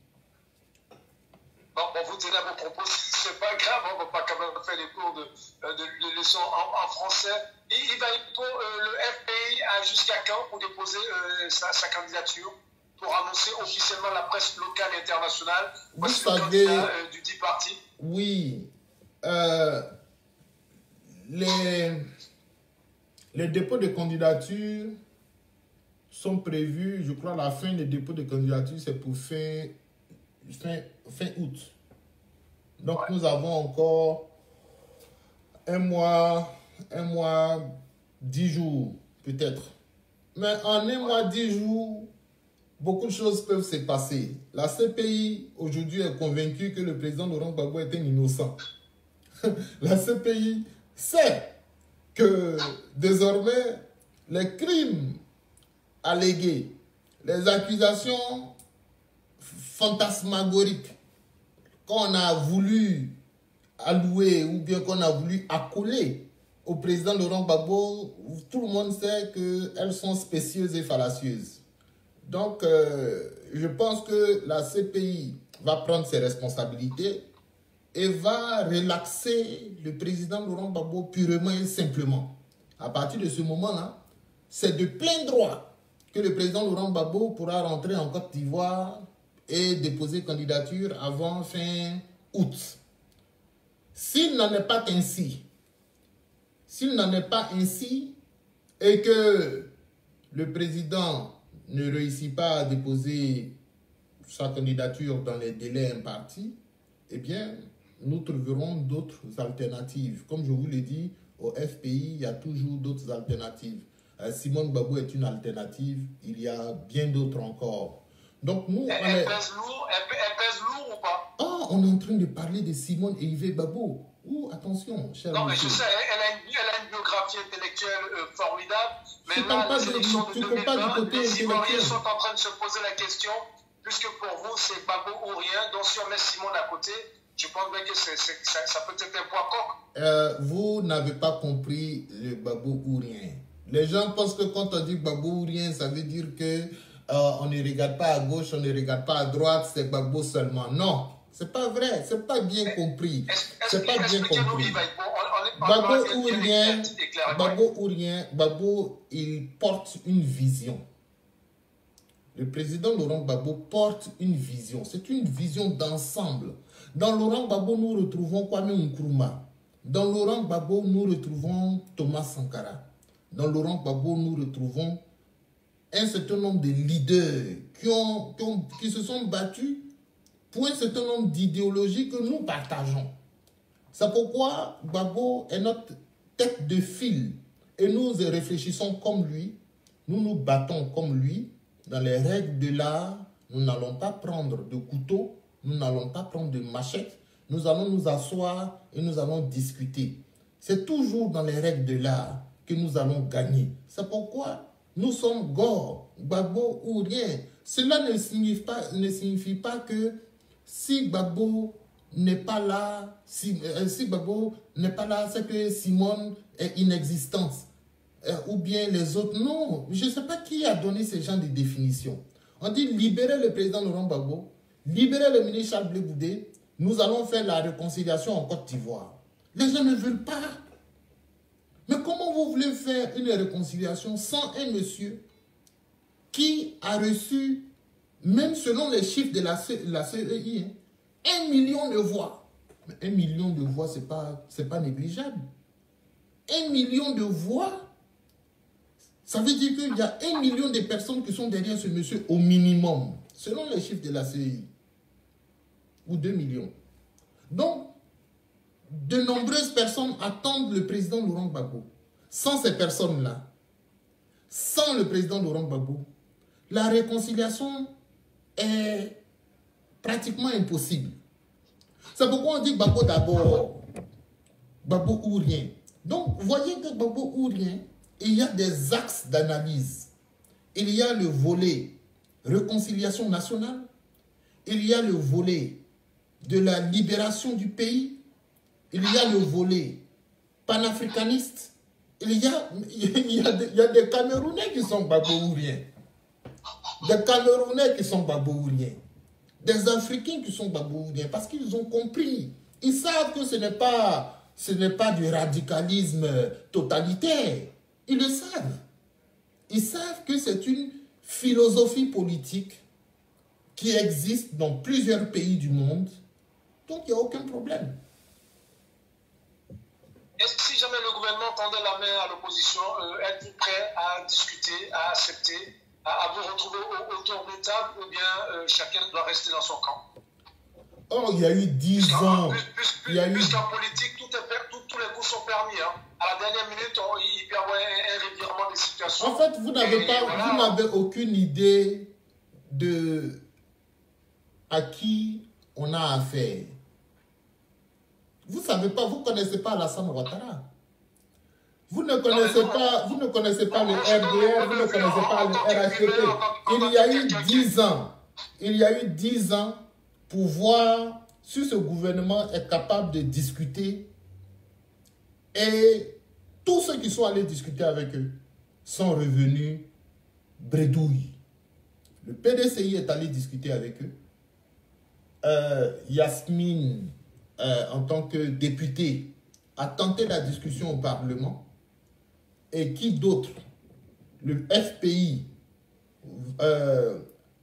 Bon, vous tenez à vos propos, c'est pas grave, on ne va pas quand même faire les cours de leçons en français. Le FPI a jusqu'à quand pour déposer sa candidature, pour annoncer officiellement la presse locale et internationale? Vous savez, du dit parti. Oui, les dépôts de candidature sont prévus, je crois, la fin des dépôts de candidature, c'est pour fin août. Donc, nous avons encore un mois, 10 jours, peut-être. Mais en un mois, 10 jours, beaucoup de choses peuvent se passer. La CPI, aujourd'hui, est convaincue que le président Laurent Gbagbo est un innocent. La CPI sait que, désormais, les crimes allégués, les accusations fantasmagoriques qu'on a voulu allouer ou bien qu'on a voulu accoler au président Laurent Gbagbo, tout le monde sait qu'elles sont spécieuses et fallacieuses. Donc, je pense que la CPI va prendre ses responsabilités et va relaxer le président Laurent Gbagbo purement et simplement. À partir de ce moment-là, c'est de plein droit que le président Laurent Gbagbo pourra rentrer en Côte d'Ivoire et déposer candidature avant fin août. S'il n'en est pas ainsi, et que le président ne réussit pas à déposer sa candidature dans les délais impartis, eh bien, nous trouverons d'autres alternatives. Comme je vous l'ai dit, au FPI, il y a toujours d'autres alternatives. Simone Gbagbo est une alternative, il y a bien d'autres encore. Donc nous, elle pèse lourd ou pas? Ah, on est en train de parler de Simone et Yves Gbagbo. Attention, cher Non, monsieur. mais je sais, elle a une biographie intellectuelle formidable. Mais là, les élections de 2020, les Ivoiriens sont en train de se poser la question, puisque pour vous, c'est Gbagbo ou rien. Donc si on met Simone à côté, je pense bien que ça peut être un poids coq. Vous n'avez pas compris le Gbagbo ou rien. Les gens pensent que quand on dit Gbagbo ou rien, ça veut dire que on ne regarde pas à gauche, on ne regarde pas à droite, c'est Gbagbo seulement. Non, c'est pas vrai, c'est pas bien compris. C'est pas bien compris. Gbagbo ou rien, Gbagbo, il porte une vision. le président Laurent Gbagbo porte une vision. C'est une vision d'ensemble. Dans Laurent Gbagbo, nous retrouvons Kwame Nkrumah. Dans Laurent Gbagbo, nous retrouvons Thomas Sankara. Dans Laurent Gbagbo, nous retrouvons un certain nombre de leaders qui se sont battus pour un certain nombre d'idéologies que nous partageons. C'est pourquoi Gbagbo est notre tête de fil et nous réfléchissons comme lui, nous nous battons comme lui. Dans les règles de l'art, nous n'allons pas prendre de couteau, nous n'allons pas prendre de machette, nous allons nous asseoir et nous allons discuter. C'est toujours dans les règles de l'art que nous allons gagner. C'est pourquoi nous sommes Gore, Gbagbo ou rien. Cela ne signifie pas que si Gbagbo n'est pas là, si Gbagbo n'est pas là, c'est que Simone est inexistante. Ou bien les autres. Non, je ne sais pas qui a donné ce genre de définition. On dit libérer le président Laurent Gbagbo, libérer le ministre Charles Blé Goudé, nous allons faire la réconciliation en Côte d'Ivoire. Les gens ne veulent pas. Mais comment vous voulez faire une réconciliation sans un monsieur qui a reçu, même selon les chiffres de la CEI, 1 million de voix. Mais 1 million de voix, ce n'est pas négligeable. 1 million de voix, ça veut dire qu'il y a 1 million de personnes qui sont derrière ce monsieur au minimum, selon les chiffres de la CEI. Ou 2 millions. Donc, de nombreuses personnes attendent le président Laurent Gbagbo. Sans ces personnes-là, sans le président Laurent Gbagbo, la réconciliation est pratiquement impossible. C'est pourquoi on dit Gbagbo d'abord, Gbagbo ou rien. Donc, vous voyez que Gbagbo ou rien, il y a des axes d'analyse. Il y a le volet réconciliation nationale, il y a le volet de la libération du pays, il y a le volet panafricaniste, il y a des Camerounais qui sont Gbagbo ou rien. Des Camerounais qui sont Gbagbo ou rien. Des Africains qui sont Gbagbo ou rien. Parce qu'ils ont compris. Ils savent que ce n'est pas du radicalisme totalitaire. Ils le savent. Ils savent que c'est une philosophie politique qui existe dans plusieurs pays du monde. Donc, il n'y a aucun problème. Est-ce que si jamais le gouvernement tendait la main à l'opposition, êtes-vous prêt à discuter, à accepter, à vous retrouver autour de table ou bien chacun doit rester dans son camp? Oh, il y a eu 10 ans. Puisqu'en politique, tous les coups sont permis. Hein. À la dernière minute, il peut y avoir un revirement des situations. En fait, vous n'avez aucune idée de à qui on a affaire. Vous ne savez pas, vous ne connaissez pas Alassane Ouattara. Vous ne connaissez pas le RDR, vous ne connaissez pas le RHDP. Il y a eu 10 ans. Il y a eu 10 ans pour voir si ce gouvernement est capable de discuter. Et tous ceux qui sont allés discuter avec eux sont revenus bredouilles. Le PDCI est allé discuter avec eux. Yasmine, en tant que députée, a tenté la discussion au Parlement. Et qui d'autre? Le FPI.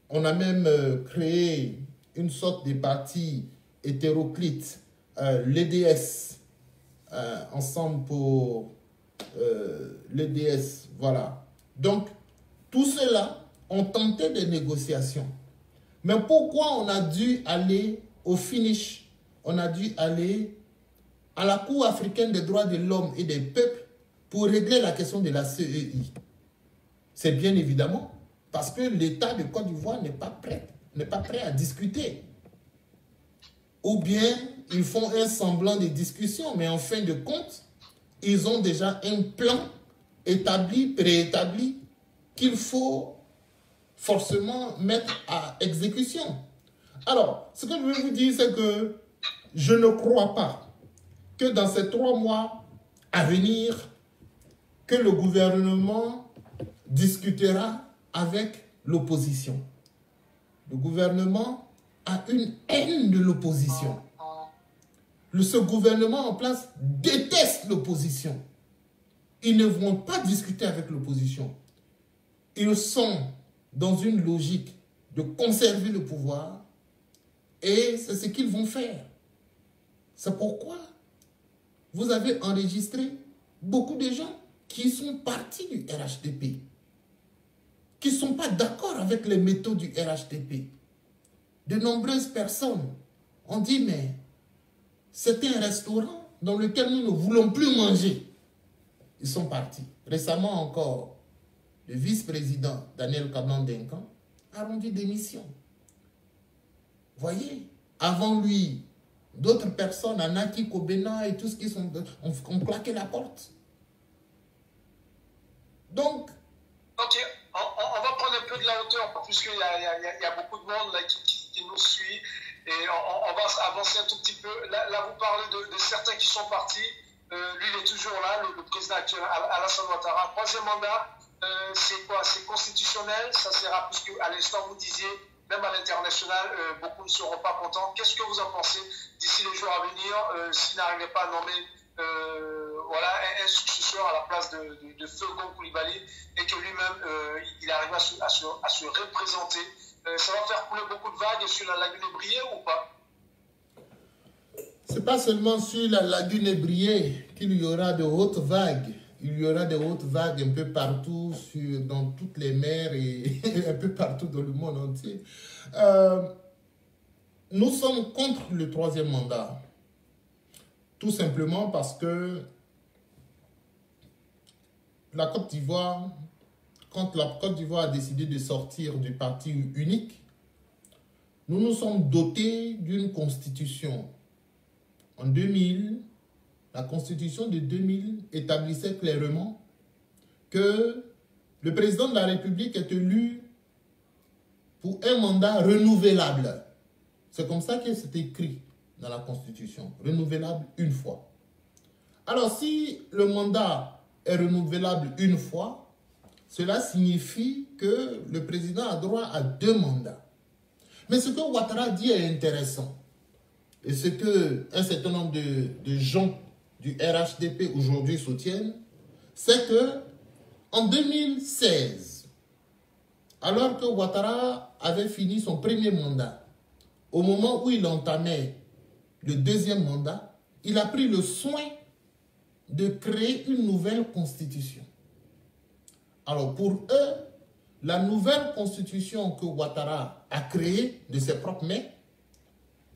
On a même créé une sorte de parti hétéroclite, l'EDS, ensemble pour l'EDS, voilà. Donc, tout cela ont tenté des négociations. Mais pourquoi on a dû aller au finish? On a dû aller à la Cour africaine des droits de l'homme et des peuples pour régler la question de la CEI. C'est bien évidemment parce que l'État de Côte d'Ivoire n'est pas prêt à discuter. Ou bien, ils font un semblant de discussion, mais en fin de compte, ils ont déjà un plan établi, préétabli, qu'il faut forcément mettre à exécution. Alors, ce que je veux vous dire, c'est que je ne crois pas que dans ces 3 mois à venir, que le gouvernement discutera avec l'opposition. Le gouvernement a une haine de l'opposition. Ce gouvernement en place déteste l'opposition. Ils ne vont pas discuter avec l'opposition. Ils sont dans une logique de conserver le pouvoir, et c'est ce qu'ils vont faire. C'est pourquoi vous avez enregistré beaucoup de gens qui sont partis du RHDP, qui ne sont pas d'accord avec les méthodes du RHDP. De nombreuses personnes ont dit, mais c'est un restaurant dans lequel nous ne voulons plus manger. Ils sont partis. Récemment encore, le vice-président Daniel Kablan-Denkan a rendu démission. Voyez, avant lui, d'autres personnes, Anaki Kobena et tout ce qui sont, ont claqué la porte. Donc, ok, on va prendre un peu de la hauteur, puisqu'il y a beaucoup de monde là, qui nous suit, et on va avancer un tout petit peu. Là vous parlez de certains qui sont partis. Lui, il est toujours là, le président actuel, Alassane Ouattara. Troisième mandat, c'est quoi? C'est constitutionnel, ça sera, puisque à l'instant vous disiez, même à l'international, beaucoup ne seront pas contents. Qu'est-ce que vous en pensez d'ici les jours à venir, s'il n'arrivait pas à nommer voilà, un successeur à la place de Feu-Gong Koulibaly, et que lui-même, il arrive à se représenter? Ça va faire couler beaucoup de vagues sur la lagune Ébriée ou pas? Ce n'est pas seulement sur la lagune Ébriée qu'il y aura de hautes vagues. Il y aura de hautes vagues un peu partout, dans toutes les mers et un peu partout dans le monde entier. Nous sommes contre le troisième mandat. Tout simplement parce que la Côte d'Ivoire, quand la Côte d'Ivoire a décidé de sortir du parti unique, nous nous sommes dotés d'une constitution. En 2000, la constitution de 2000 établissait clairement que le président de la République est élu pour un mandat renouvelable. C'est comme ça que c'est écrit dans la constitution, renouvelable une fois. Alors si le mandat est renouvelable une fois, cela signifie que le président a droit à 2 mandats. Mais ce que Ouattara dit est intéressant. Et ce qu'un certain nombre de gens du RHDP aujourd'hui soutiennent, c'est que en 2016, alors que Ouattara avait fini son premier mandat, au moment où il entamait le 2e mandat, il a pris le soin de créer une nouvelle constitution. Alors pour eux, la nouvelle constitution que Ouattara a créée de ses propres mains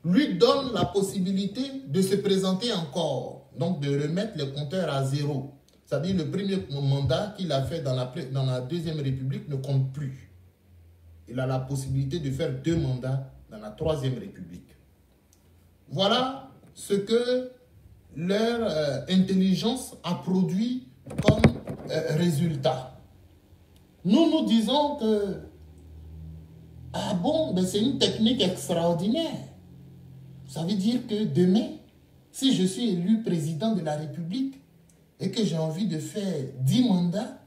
lui donne la possibilité de se présenter encore, donc de remettre les compteurs à 0. C'est-à-dire le premier mandat qu'il a fait dans la 2e République ne compte plus. Il a la possibilité de faire 2 mandats dans la 3e République. Voilà ce que leur intelligence a produit comme résultat. Nous disons que, ah bon, ben c'est une technique extraordinaire. Ça veut dire que demain, si je suis élu président de la République et que j'ai envie de faire 10 mandats,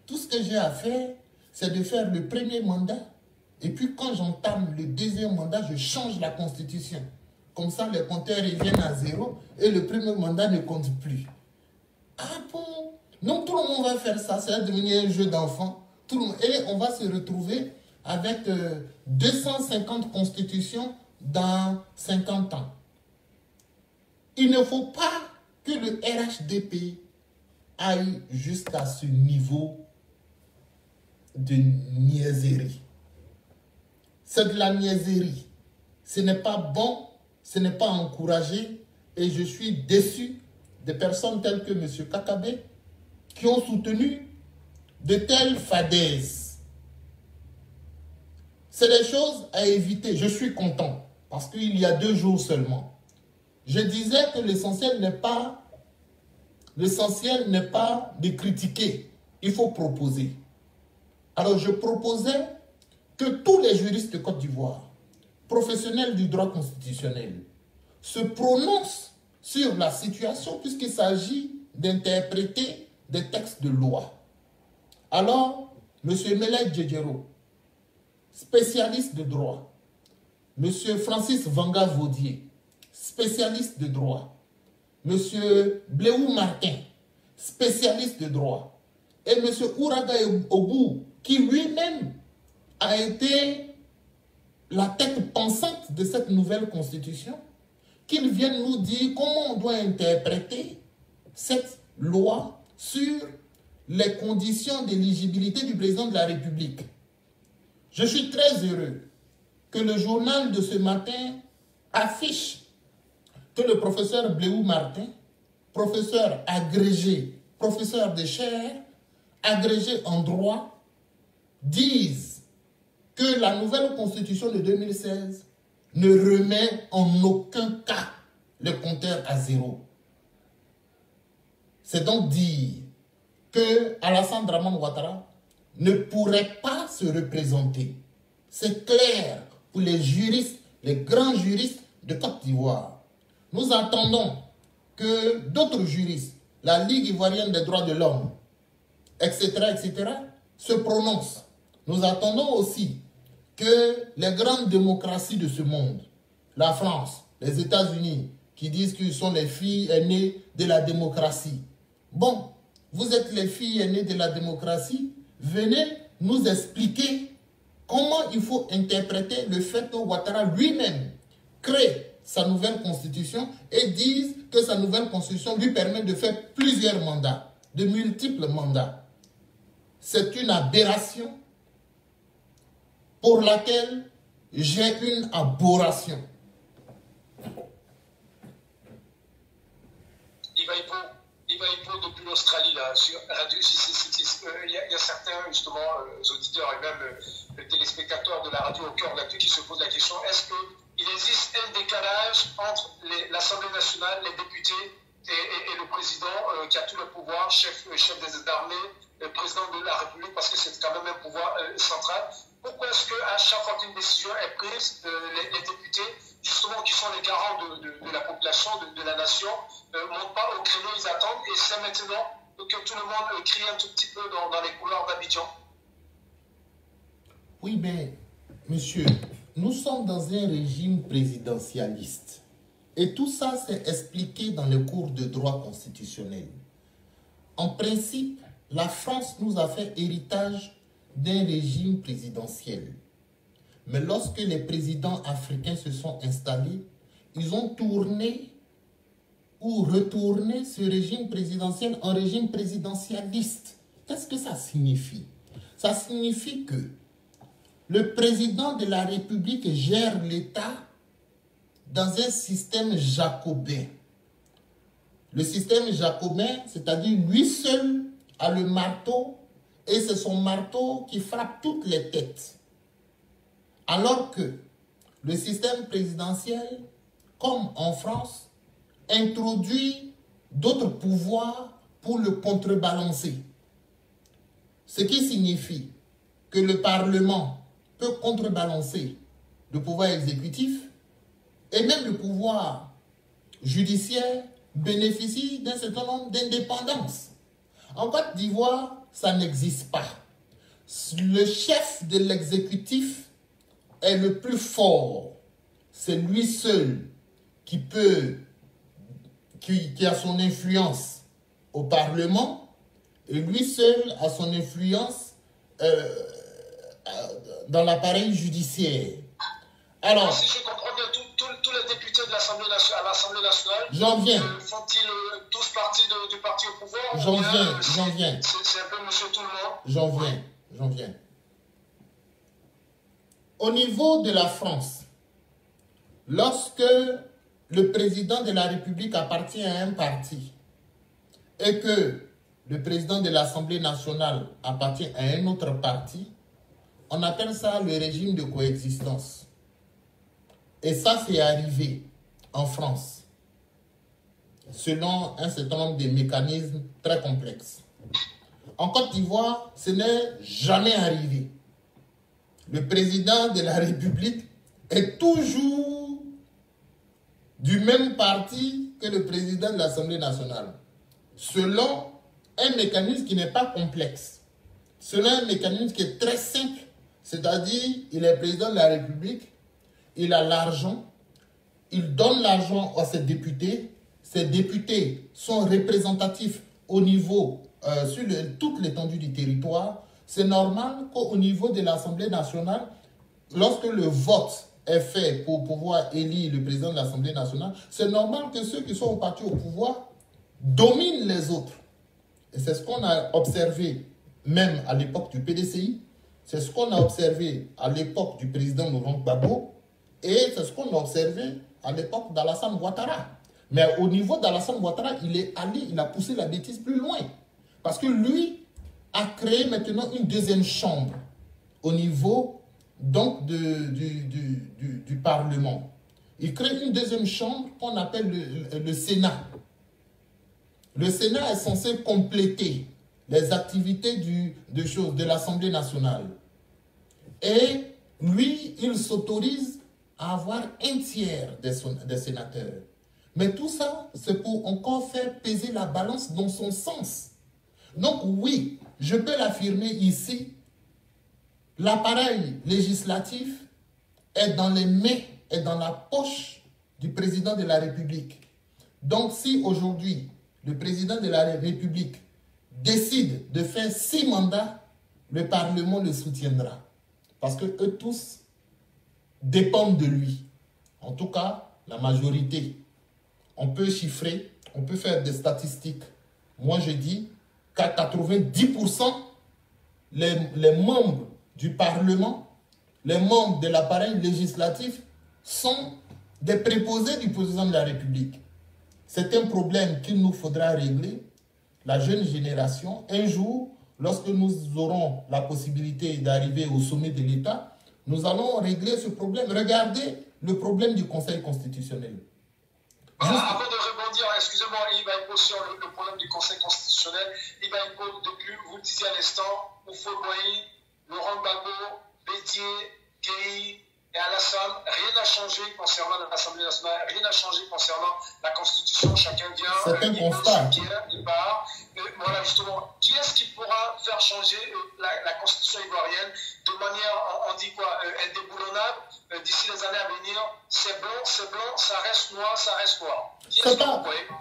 tout ce que j'ai à faire, c'est de faire le premier mandat. Et puis quand j'entame le 2e mandat, je change la constitution. Comme ça, les compteurs reviennent à 0 et le premier mandat ne compte plus. Ah bon? Donc tout le monde va faire ça, ça va devenir un jeu d'enfant. Et on va se retrouver avec 250 constitutions dans 50 ans. Il ne faut pas que le RHDP aille jusqu'à ce niveau de niaiserie. C'est de la niaiserie. Ce n'est pas bon, ce n'est pas encouragé, et je suis déçu de personnes telles que M. Kakabe qui ont soutenu de telles fadaises. C'est des choses à éviter. Je suis content parce qu'il y a 2 jours seulement, je disais que l'essentiel n'est pas de critiquer, il faut proposer. Alors je proposais que tous les juristes de Côte d'Ivoire, professionnels du droit constitutionnel, se prononcent sur la situation puisqu'il s'agit d'interpréter des textes de loi. Alors, M. Melek Djedjero, spécialiste de droit, M. Francis Vanga-Vaudier, spécialiste de droit, M. Bléou Martin, spécialiste de droit, et M. Ouraga Obou, qui lui-même a été la tête pensante de cette nouvelle constitution, qu'il vienne nous dire comment on doit interpréter cette loi sur les conditions d'éligibilité du président de la République. Je suis très heureux que le journal de ce matin affiche que le professeur Bléou Martin, professeur agrégé, professeur de chaire, agrégé en droit, dise que la nouvelle constitution de 2016 ne remet en aucun cas le compteur à zéro. C'est donc dire que Alassane Dramane Ouattara ne pourrait pas se représenter. C'est clair pour les juristes, les grands juristes de Côte d'Ivoire. Nous attendons que d'autres juristes, la Ligue ivoirienne des droits de l'homme, etc., se prononcent. Nous attendons aussi que les grandes démocraties de ce monde, la France, les États-Unis, qui disent qu'ils sont les filles aînées de la démocratie. Bon, vous êtes les filles aînées de la démocratie, venez nous expliquer comment il faut interpréter le fait que Ouattara lui-même crée sa nouvelle constitution et dise que sa nouvelle constitution lui permet de faire plusieurs mandats, de multiples mandats. C'est une aberration pour laquelle j'ai une abhorration. Depuis l'Australie, là, sur Radio CCCT, il y a certains, justement, auditeurs et même téléspectateurs de la radio au cœur de l'actu qui se posent la question, est-ce qu'il existe un décalage entre l'Assemblée nationale, les députés et le président qui a tout le pouvoir, chef des armées, le président de la République, parce que c'est quand même un pouvoir central. Pourquoi est-ce qu'à chaque fois qu'une décision est prise, les députés, justement, qui sont les garants de la population, de la nation, ne montent pas au créneau, ils attendent, et c'est maintenant que tout le monde crie un tout petit peu dans les couloirs d'Abidjan? Oui, mais, monsieur, nous sommes dans un régime présidentialiste. Et tout ça, c'est expliqué dans le cours de droit constitutionnel. En principe, la France nous a fait héritage d'un régime présidentiel. Mais lorsque les présidents africains se sont installés, ils ont tourné ou retourné ce régime présidentiel en régime présidentialiste. Qu'est-ce que ça signifie? Ça signifie que le président de la République gère l'État dans un système jacobin. Le système jacobin, c'est-à-dire lui seul a le marteau et c'est son marteau qui frappe toutes les têtes. Alors que le système présidentiel, comme en France, introduit d'autres pouvoirs pour le contrebalancer. Ce qui signifie que le Parlement peut contrebalancer le pouvoir exécutif et même le pouvoir judiciaire bénéficie d'un certain nombre d'indépendances. En Côte d'Ivoire, ça n'existe pas. Le chef de l'exécutif est le plus fort. C'est lui seul qui a son influence au Parlement et lui seul a son influence dans l'appareil judiciaire. Alors, si je comprends bien, tous les députés de l'Assemblée nationale, j'en viens. Font-ils tous partie du parti au pouvoir? J'en viens. C'est un peu monsieur tout le monde. J'en viens. Au niveau de la France, lorsque le président de la République appartient à un parti et que le président de l'Assemblée nationale appartient à un autre parti, on appelle ça le régime de coexistence. Et ça, c'est arrivé en France, selon un certain nombre de mécanismes très complexes. En Côte d'Ivoire, ce n'est jamais arrivé. Le président de la République est toujours du même parti que le président de l'Assemblée nationale, selon un mécanisme qui n'est pas complexe, selon un mécanisme qui est très simple, c'est-à-dire il est président de la République, il a l'argent, il donne l'argent à ses députés sont représentatifs au niveau, sur toute l'étendue du territoire, c'est normal qu'au niveau de l'Assemblée nationale, lorsque le vote est fait pour pouvoir élire le président de l'Assemblée nationale, c'est normal que ceux qui sont au parti au pouvoir dominent les autres. Et c'est ce qu'on a observé même à l'époque du PDCI, c'est ce qu'on a observé à l'époque du président Laurent Gbagbo, et c'est ce qu'on a observé à l'époque d'Alassane Ouattara. Mais au niveau d'Alassane Ouattara, il est allé, il a poussé la bêtise plus loin. Parce que lui a créé maintenant une deuxième chambre au niveau donc du Parlement. Il crée une deuxième chambre qu'on appelle le Sénat. Le Sénat est censé compléter les activités de l'Assemblée nationale. Et lui, il s'autorise à avoir un tiers des sénateurs. Mais tout ça, c'est pour encore faire peser la balance dans son sens. Donc oui, je peux l'affirmer ici, l'appareil législatif est dans les mains, est dans la poche du président de la République. Donc si aujourd'hui, le président de la République décide de faire 6 mandats, le Parlement le soutiendra. Parce que eux tous dépendent de lui. En tout cas, la majorité. On peut chiffrer, on peut faire des statistiques. Moi, je dis qu'à 90%, les membres du Parlement, les membres de l'appareil législatif sont des préposés du président de la République. C'est un problème qu'il nous faudra régler. La jeune génération, un jour, lorsque nous aurons la possibilité d'arriver au sommet de l'État, nous allons régler ce problème. Regardez le problème du Conseil constitutionnel. Avant de rebondir, excusez-moi, Ibaïko, sur le problème du Conseil constitutionnel, Ibaïko, depuis, vous le disiez à l'instant, Oufo Boyi, Laurent Gbagbo, Bédié, Gueye et Alassane, rien n'a changé concernant l'Assemblée nationale, rien n'a changé concernant la Constitution, chacun vient, c'est un constat. Il part. Voilà, justement, qui est-ce qui pourra faire changer la Constitution ivoirienne de manière, on dit quoi, indéboulonnable, d'ici les années à venir? C'est blanc, ça reste noir, ça reste noir.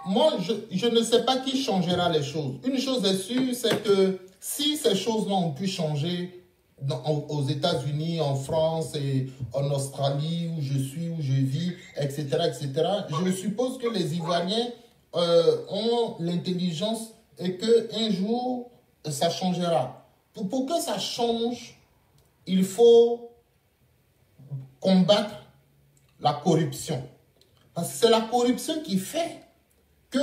Moi, je ne sais pas qui changera les choses. Une chose est sûre, c'est que si ces choses-là ont pu changer aux États-Unis, en France et en Australie, où je suis, où je vis, etc., etc., je suppose que les Ivoiriens ont l'intelligence et qu'un jour, ça changera. Pour que ça change, il faut combattre la corruption. Parce que c'est la corruption qui fait que,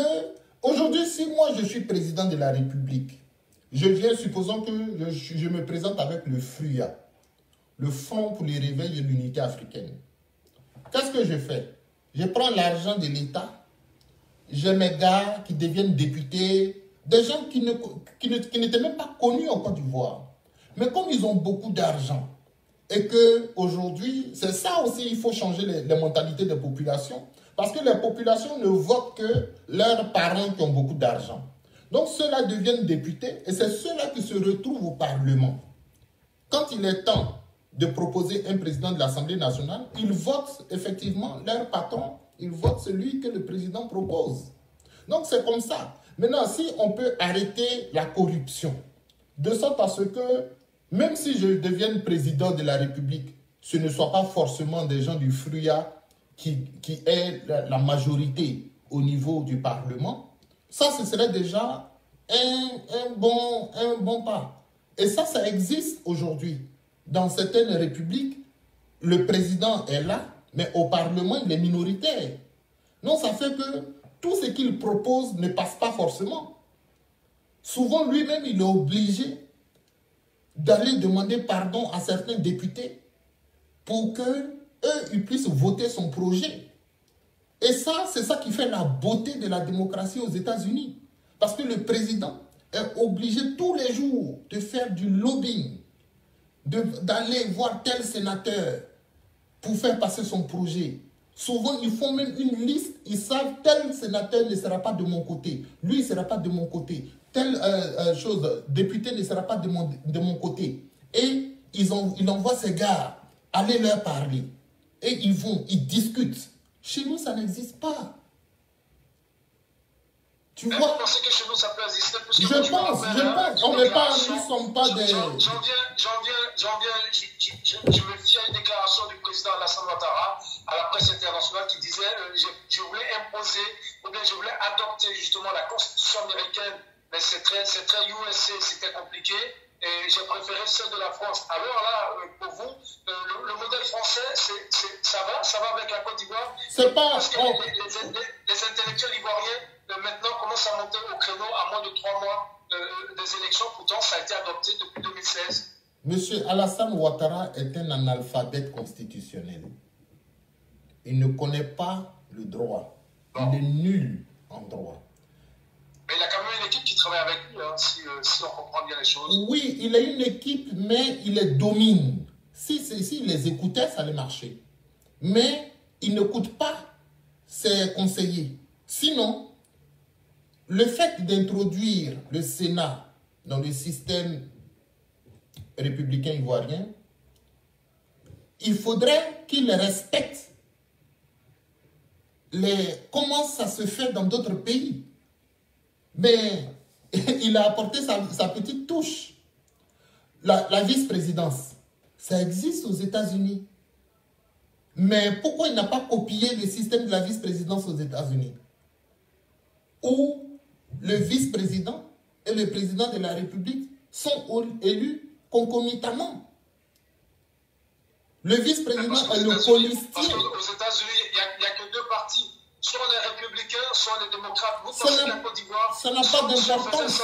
aujourd'hui, si moi je suis président de la République, je viens, supposons que je me présente avec le FRUA, le Front pour le réveil et l'unité africaine. Qu'est-ce que je fais? Je prends l'argent de l'État, j'ai mes gars qui deviennent députés, des gens qui n'étaient même pas connus en Côte d'Ivoire. Mais comme ils ont beaucoup d'argent, et qu'aujourd'hui, c'est ça aussi, il faut changer les mentalités des populations, parce que les populations ne votent que leurs parents qui ont beaucoup d'argent. Donc ceux-là deviennent députés et c'est ceux-là qui se retrouvent au Parlement. Quand il est temps de proposer un président de l'Assemblée nationale, ils votent effectivement leur patron, ils votent celui que le président propose. Donc c'est comme ça. Maintenant, si on peut arrêter la corruption, de sorte à ce que, même si je devienne président de la République, ce ne soit pas forcément des gens du FRUA qui est la majorité au niveau du Parlement, ça, ce serait déjà un bon pas. Et ça existe aujourd'hui. Dans certaines républiques, le président est là, mais au Parlement, il est minoritaire. Non, ça fait que tout ce qu'il propose ne passe pas forcément. Souvent, lui-même, il est obligé d'aller demander pardon à certains députés pour qu'eux, ils puissent voter son projet. Et ça, c'est ça qui fait la beauté de la démocratie aux États-Unis. Parce que le président est obligé tous les jours de faire du lobbying, d'aller voir tel sénateur pour faire passer son projet. Souvent, ils font même une liste, ils savent tel sénateur ne sera pas de mon côté, lui ne sera pas de mon côté, telle député ne sera pas de mon côté. Et il envoie ces gars aller leur parler. Et ils discutent. Chez nous, ça n'existe pas. Tu vois? Vous pensez que chez nous, ça peut exister? Je pense. On n'est pas, nous ne sommes pas des... Je me fie à une déclaration du président Alassane Ouattara à la presse internationale qui disait je voulais imposer, ou bien je voulais adopter justement la constitution américaine, mais c'est très USA, c'était compliqué. Et j'ai préféré celle de la France. Alors là, pour vous, le modèle français, ça va avec la Côte d'Ivoire. C'est pas... Parce que les intellectuels ivoiriens maintenant commencent à monter au créneau à moins de 3 mois des élections. Pourtant, ça a été adopté depuis 2016. Monsieur Alassane Ouattara est un analphabète constitutionnel. Il ne connaît pas le droit. Il est nul en droit. Mais il a quand même une équipe qui travaille avec lui, hein, si on comprend bien les choses. Oui, il a une équipe, mais il les domine. Si les écoutait, ça allait marcher. Mais il n'écoute pas ses conseillers. Sinon, le fait d'introduire le Sénat dans le système républicain ivoirien, il faudrait qu'il respecte comment ça se fait dans d'autres pays. Mais il a apporté sa petite touche. La vice-présidence, ça existe aux États-Unis. Mais pourquoi il n'a pas copié le système de la vice-présidence aux États-Unis? Où le vice-président et le président de la République sont élus concomitamment. Le vice-président est le colistier. Parce qu'aux États-Unis, il n'y a que deux partis. Soit les républicains, soit les démocrates. Vous pensez que la Côte d'Ivoire, ça n'a pas d'importance.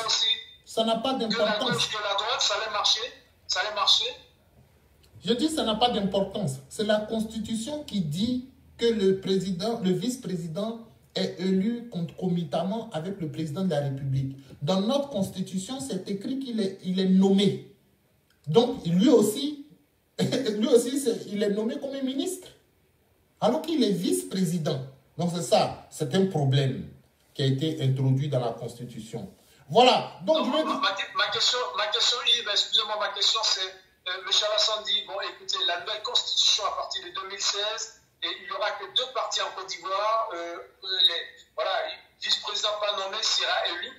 Ça n'a pas d'importance. Que la gauche, que la droite, ça allait marcher. Ça allait marcher. Je dis que ça n'a pas d'importance. C'est la Constitution qui dit que le vice-président est élu concomitamment avec le président de la République. Dans notre Constitution, c'est écrit qu'il est nommé. Donc, lui aussi, il est nommé comme un ministre. Alors qu'il est vice-président. Donc, c'est ça. C'est un problème qui a été introduit dans la Constitution. Voilà. Donc, ma question, Yves, excusez-moi, ma question, c'est, M. Alassane dit, bon, écoutez, la nouvelle Constitution à partir de 2016, et il n'y aura que deux partis en Côte d'Ivoire. Voilà, vice-président pas nommé sera élu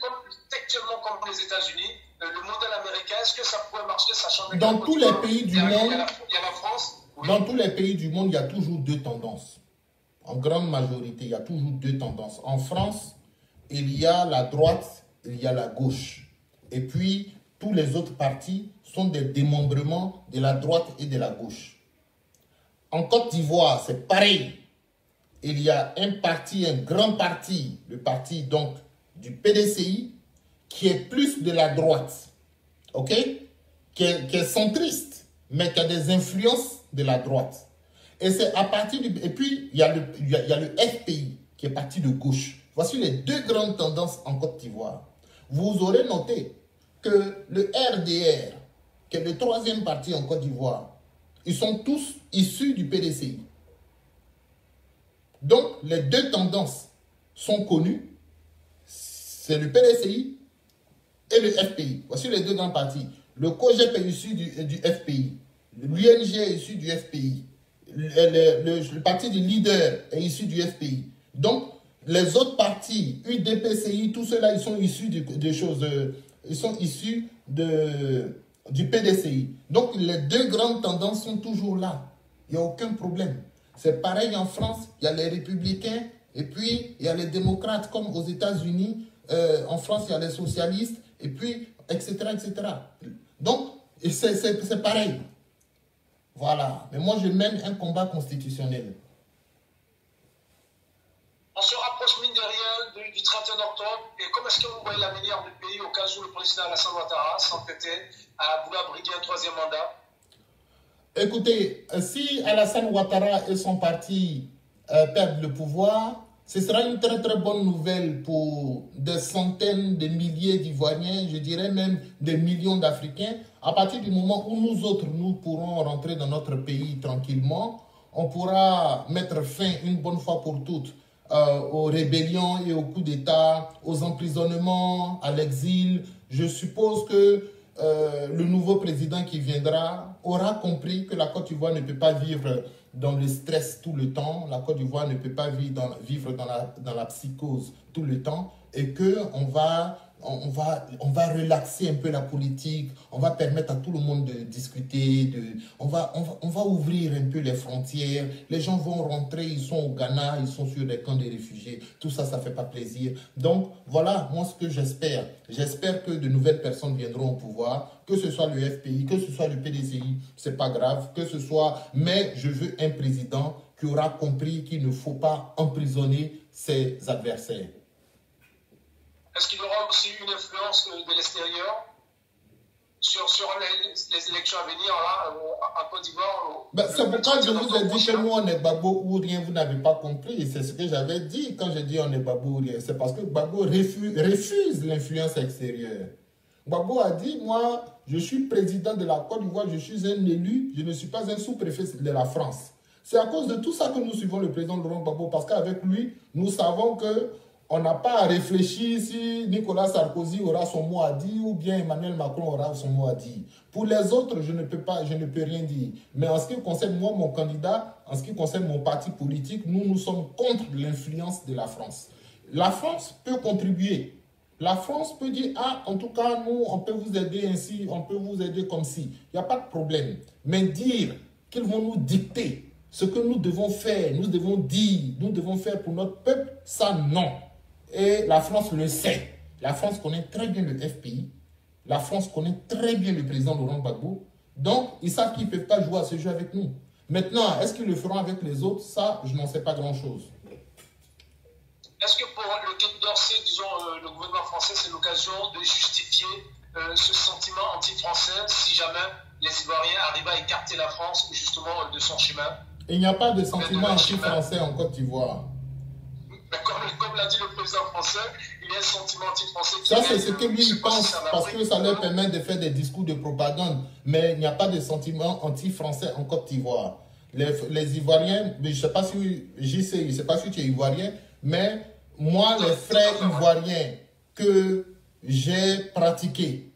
textuellement comme les États-Unis. Le modèle américain, est-ce que ça pourrait marcher, sachant que dans tous les pays du monde, il y a la France. Oui. Dans tous les pays du monde, il y a toujours deux tendances. En grande majorité, il y a toujours deux tendances. En France, il y a la droite, il y a la gauche. Et puis, tous les autres partis sont des démembrements de la droite et de la gauche. En Côte d'Ivoire, c'est pareil. Il y a un parti, un grand parti, le parti donc du PDCI, qui est plus de la droite, ok, qui est centriste, mais qui a des influences de la droite. Et c'est à partir du... Et puis, il y a le FPI, qui est parti de gauche. Voici les deux grandes tendances en Côte d'Ivoire. Vous aurez noté que le RDR, qui est le troisième parti en Côte d'Ivoire, ils sont tous issus du PDCI. Donc, les deux tendances sont connues. C'est le PDCI et le FPI. Voici les deux grands partis. Le COGEP est issu du FPI. L'UNG est issu du FPI. Le parti du leader est issu du FPI. Donc, les autres partis, UDPCI, tout cela, ils sont issus ils sont issus du PDCI. Donc, les deux grandes tendances sont toujours là. Il n'y a aucun problème. C'est pareil en France, il y a les républicains et puis il y a les démocrates comme aux États-Unis. En France, il y a les socialistes et puis, etc., etc. Donc, c'est pareil. Voilà. Mais moi, je mène un combat constitutionnel. On se rapproche, mine de rien, du 31 octobre. Et comment est-ce que vous voyez l'avenir du pays au cas où le président Alassane Ouattara s'entêtait à vouloir briguer un troisième mandat? Écoutez, si Alassane Ouattara et son parti perdent le pouvoir, ce sera une très très bonne nouvelle pour des centaines de milliers d'Ivoiriens, je dirais même des millions d'Africains. À partir du moment où nous autres, nous pourrons rentrer dans notre pays tranquillement, on pourra mettre fin une bonne fois pour toutes aux rébellions et aux coups d'État, aux emprisonnements, à l'exil. Je suppose que le nouveau président qui viendra aura compris que la Côte d'Ivoire ne peut pas vivre dans le stress tout le temps, la Côte d'Ivoire ne peut pas vivre dans la psychose tout le temps, et qu'on va relaxer un peu la politique, on va permettre à tout le monde de discuter, on va ouvrir un peu les frontières, les gens vont rentrer, ils sont au Ghana, ils sont sur des camps de réfugiés, tout ça, ça ne fait pas plaisir. Donc voilà, moi ce que j'espère, j'espère que de nouvelles personnes viendront au pouvoir, que ce soit le FPI, que ce soit le PDCI, c'est pas grave, que ce soit, mais je veux un président qui aura compris qu'il ne faut pas emprisonner ses adversaires. Est-ce qu'il aura aussi une influence de l'extérieur sur les élections à venir là, en Côte d'Ivoire? C'est pourquoi je vous ai dit que nous, on est Gbagbo ou rien, vous n'avez pas compris. C'est ce que j'avais dit quand j'ai dit on est Gbagbo ou rien. C'est parce que Gbagbo refuse l'influence extérieure. Gbagbo a dit, moi, je suis président de la Côte d'Ivoire, je suis un élu, je ne suis pas un sous-préfet de la France. C'est à cause de tout ça que nous suivons le président Laurent Gbagbo, parce qu'avec lui, nous savons que on n'a pas à réfléchir si Nicolas Sarkozy aura son mot à dire ou bien Emmanuel Macron aura son mot à dire. Pour les autres, je ne peux rien dire. Mais en ce qui concerne moi, mon candidat, en ce qui concerne mon parti politique, nous sommes contre l'influence de la France. La France peut contribuer. La France peut dire, ah, en tout cas, nous, on peut vous aider ainsi, on peut vous aider comme ci. Il n'y a pas de problème. Mais dire qu'ils vont nous dicter ce que nous devons faire, nous devons dire, nous devons faire pour notre peuple, ça, non. Et la France le sait. La France connaît très bien le FPI. La France connaît très bien le président Laurent Gbagbo. Donc, ils savent qu'ils ne peuvent pas jouer à ce jeu avec nous. Maintenant, est-ce qu'ils le feront avec les autres? Ça, je n'en sais pas grand-chose. Est-ce que pour le Quai d'Orsay, disons, le gouvernement français, c'est l'occasion de justifier ce sentiment anti-français si jamais les Ivoiriens arrivent à écarter la France justement de son chemin? Il n'y a pas de sentiment anti-français en Côte d'Ivoire. Comme l'a dit le président français, il y a un sentiment anti-français. Ça, c'est ce que lui il pense, parce que ça leur permet de faire des discours de propagande. Mais il n'y a pas de sentiment anti-français en Côte d'Ivoire. Les Ivoiriens, je ne sais pas si je sais pas si tu es Ivoirien, mais moi, les frères ivoiriens que j'ai pratiqué,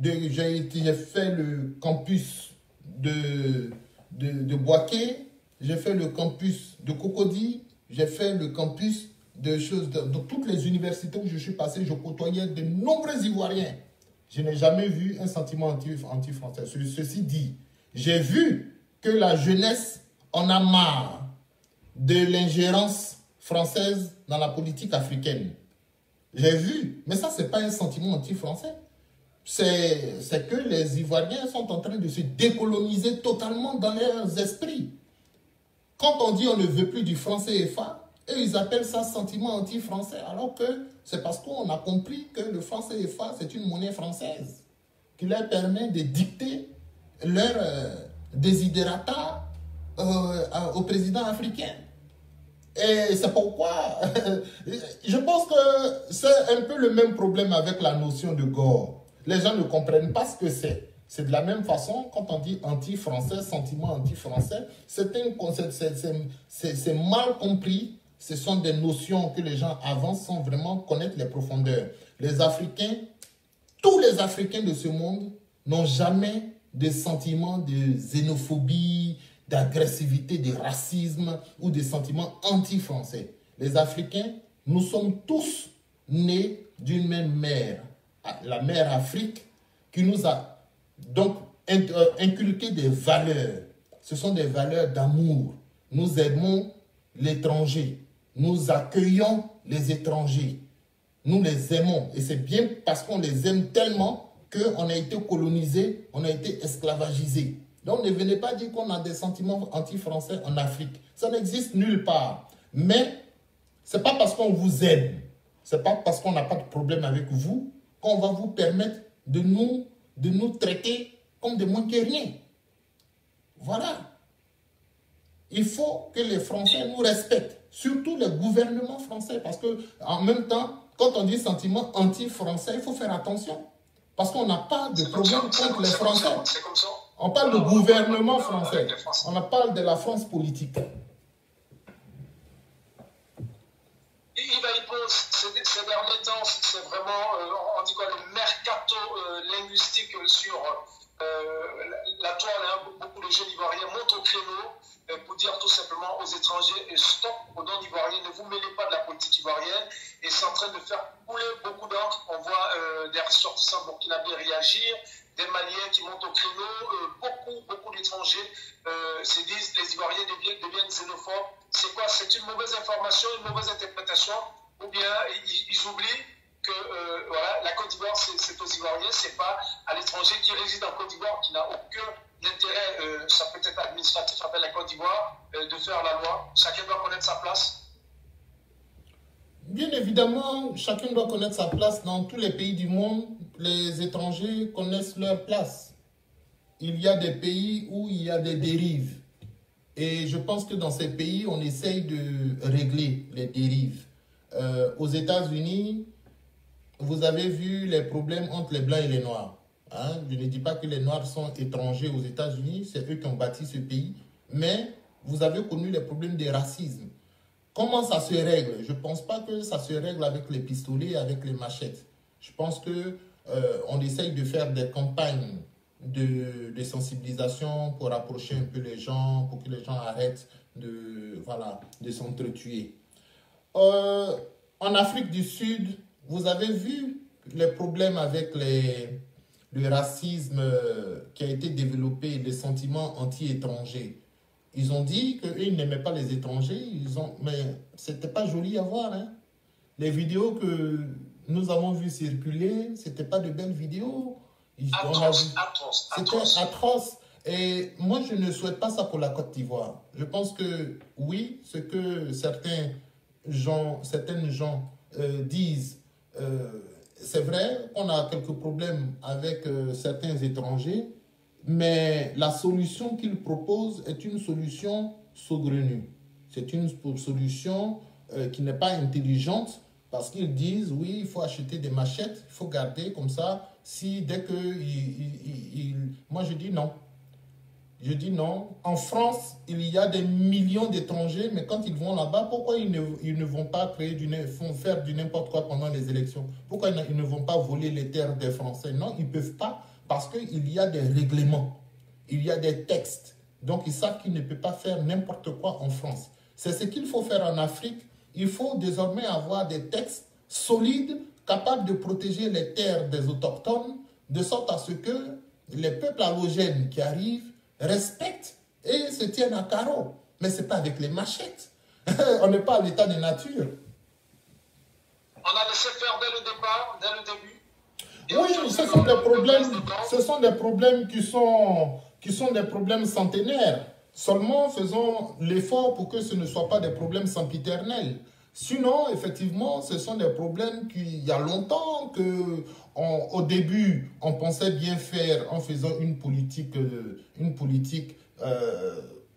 j'ai fait le campus de Boaké, j'ai fait le campus de Cocody, j'ai fait le campus de toutes les universités où je suis passé, je côtoyais de nombreux Ivoiriens. Je n'ai jamais vu un sentiment anti-français. Ceci dit, j'ai vu que la jeunesse en a marre de l'ingérence française dans la politique africaine. J'ai vu, mais ça, ce n'est pas un sentiment anti-français. C'est que les Ivoiriens sont en train de se décoloniser totalement dans leurs esprits. Quand on dit on ne veut plus du franc CFA, et ils appellent ça sentiment anti-français, alors que c'est parce qu'on a compris que le franc CFA, c'est une monnaie française qui leur permet de dicter leurs desiderata au président africain. Et c'est pourquoi je pense que c'est un peu le même problème avec la notion de gore. Les gens ne comprennent pas ce que c'est. C'est de la même façon, quand on dit anti-français, sentiment anti-français, c'est mal compris. Ce sont des notions que les gens avancent sans vraiment connaître les profondeurs. Les Africains, tous les Africains de ce monde n'ont jamais de sentiments de xénophobie, d'agressivité, de racisme ou de sentiments anti-français. Les Africains, nous sommes tous nés d'une même mère, la mère Afrique, qui nous a donc inculqué des valeurs. Ce sont des valeurs d'amour. Nous aimons l'étranger. Nous accueillons les étrangers. Nous les aimons. Et c'est bien parce qu'on les aime tellement qu'on a été colonisé, on a été esclavagisé. Donc ne venez pas dire qu'on a des sentiments anti-français en Afrique. Ça n'existe nulle part. Mais ce n'est pas parce qu'on vous aime, ce n'est pas parce qu'on n'a pas de problème avec vous qu'on va vous permettre de nous traiter comme des moins que rien. Voilà. Il faut que les Français nous respectent, surtout les gouvernements français, parce qu'en même temps, quand on dit sentiment anti-français, il faut faire attention, parce qu'on n'a pas de problème contre les Français. C'est comme ça. On parle de gouvernement français, on parle de la France politique. Ces derniers temps, c'est vraiment, on dit quoi, le mercato mystique sur la toile. Hein. Beaucoup de jeunes Ivoiriens montent au créneau pour dire tout simplement aux étrangers stop aux non-Ivoiriens, ne vous mêlez pas de la politique ivoirienne. Et c'est en train de faire couler beaucoup d'encre. On voit des ressortissants burkinabés réagir, des Maliens qui montent au créneau, beaucoup d'étrangers se disent les Ivoiriens deviennent xénophobes. C'est quoi? C'est une mauvaise information, une mauvaise interprétation, ou bien ils oublient que voilà, la Côte d'Ivoire, c'est aux Ivoiriens, c'est pas à l'étranger qui réside en Côte d'Ivoire, qui n'a aucun intérêt, ça peut être administratif avec la Côte d'Ivoire, de faire la loi. Chacun doit connaître sa place. Bien évidemment, chacun doit connaître sa place. Dans tous les pays du monde, les étrangers connaissent leur place. Il y a des pays où il y a des dérives. Et je pense que dans ces pays, on essaye de régler les dérives. Aux États-Unis, vous avez vu les problèmes entre les Blancs et les Noirs. Hein? Je ne dis pas que les Noirs sont étrangers aux États-Unis, c'est eux qui ont bâti ce pays. Mais vous avez connu les problèmes de racisme. Comment ça se règle? Je ne pense pas que ça se règle avec les pistolets, avec les machettes. Je pense qu'on essaye de faire des campagnes de sensibilisation pour rapprocher un peu les gens, pour que les gens arrêtent de s'entretuer. En Afrique du Sud, vous avez vu les problèmes avec le racisme qui a été développé, les sentiments anti-étrangers. Ils ont dit qu'ils n'aimaient pas les étrangers, mais ce n'était pas joli à voir. Hein? Les vidéos que nous avons vues circuler, ce n'étaient pas de belles vidéos. C'était atroce. Et moi, je ne souhaite pas ça pour la Côte d'Ivoire. Je pense que oui, ce que certaines gens disent, c'est vrai, on a quelques problèmes avec certains étrangers, mais la solution qu'ils proposent est une solution saugrenue. C'est une solution qui n'est pas intelligente parce qu'ils disent, oui, il faut acheter des machettes, il faut garder comme ça. Si dès que... Moi, je dis non. Je dis non. En France, il y a des millions d'étrangers, mais quand ils vont là-bas, pourquoi ils ne vont pas faire du n'importe quoi pendant les élections? Pourquoi ils ne vont pas voler les terres des Français? Non, ils ne peuvent pas parce qu'il y a des règlements, il y a des textes. Donc, ils savent qu'ils ne peuvent pas faire n'importe quoi en France. C'est ce qu'il faut faire en Afrique. Il faut désormais avoir des textes solides, capables de protéger les terres des autochtones, de sorte à ce que les peuples allogènes qui arrivent respectent et se tiennent à carreau. Mais ce n'est pas avec les machettes. On n'est pas à l'état de nature. On a laissé faire dès le départ, dès le début. Oui, ce sont des problèmes qui sont des problèmes centenaires. Seulement, faisons l'effort pour que ce ne soit pas des problèmes sempiternels. Sinon, effectivement, ce sont des problèmes qu'il y a longtemps qu'au début, on pensait bien faire en faisant une politique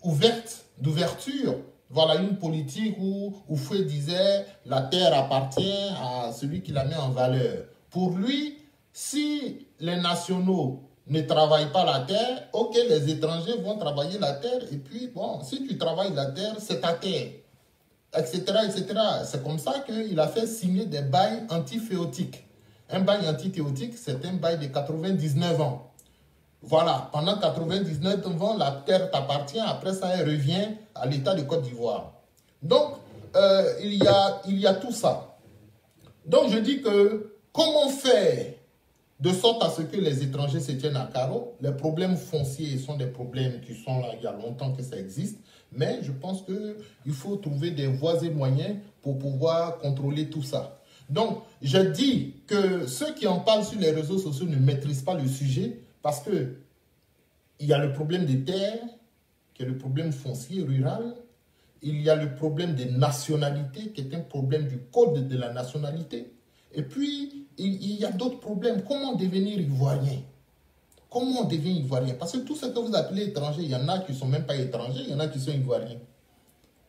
ouverte, d'ouverture. Voilà, une politique où Fouet disait la terre appartient à celui qui la met en valeur. Pour lui, si les nationaux ne travaillent pas la terre, ok, les étrangers vont travailler la terre, et puis, bon, si tu travailles la terre, c'est ta terre, etc., etc. C'est comme ça qu'il a fait signer des bails anti-féotiques. Un bail anti-féotique, c'est un bail de 99 ans. Voilà, pendant 99 ans, la terre t'appartient, après ça, elle revient à l'État de Côte d'Ivoire. Donc, il y a tout ça. Donc, je dis que, comment faire de sorte à ce que les étrangers se tiennent à carreau? Les problèmes fonciers sont des problèmes qui sont là, il y a longtemps que ça existe, mais je pense qu'il faut trouver des voies et moyens pour pouvoir contrôler tout ça. Donc, je dis que ceux qui en parlent sur les réseaux sociaux ne maîtrisent pas le sujet parce qu'il y a le problème des terres, qui est le problème foncier rural, il y a le problème des nationalités, qui est un problème du code de la nationalité, et puis, il y a d'autres problèmes. Comment devenir ivoirien? Comment on devient ivoirien? Parce que tout ce que vous appelez étranger, il y en a qui ne sont même pas étrangers, il y en a qui sont ivoiriens.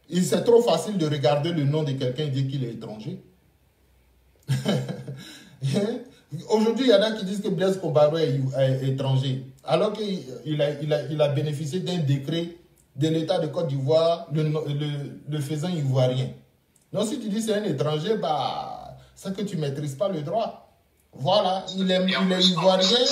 Et c'est trop facile de regarder le nom de quelqu'un et dire qu'il est étranger. Aujourd'hui, il y en a qui disent que Blaise Compaoré est étranger, alors qu'il a bénéficié d'un décret de l'État de Côte d'Ivoire, le faisant ivoirien. Donc, si tu dis que c'est un étranger, bah, c'est que tu ne maîtrises pas le droit. Voilà, il est ivoirien,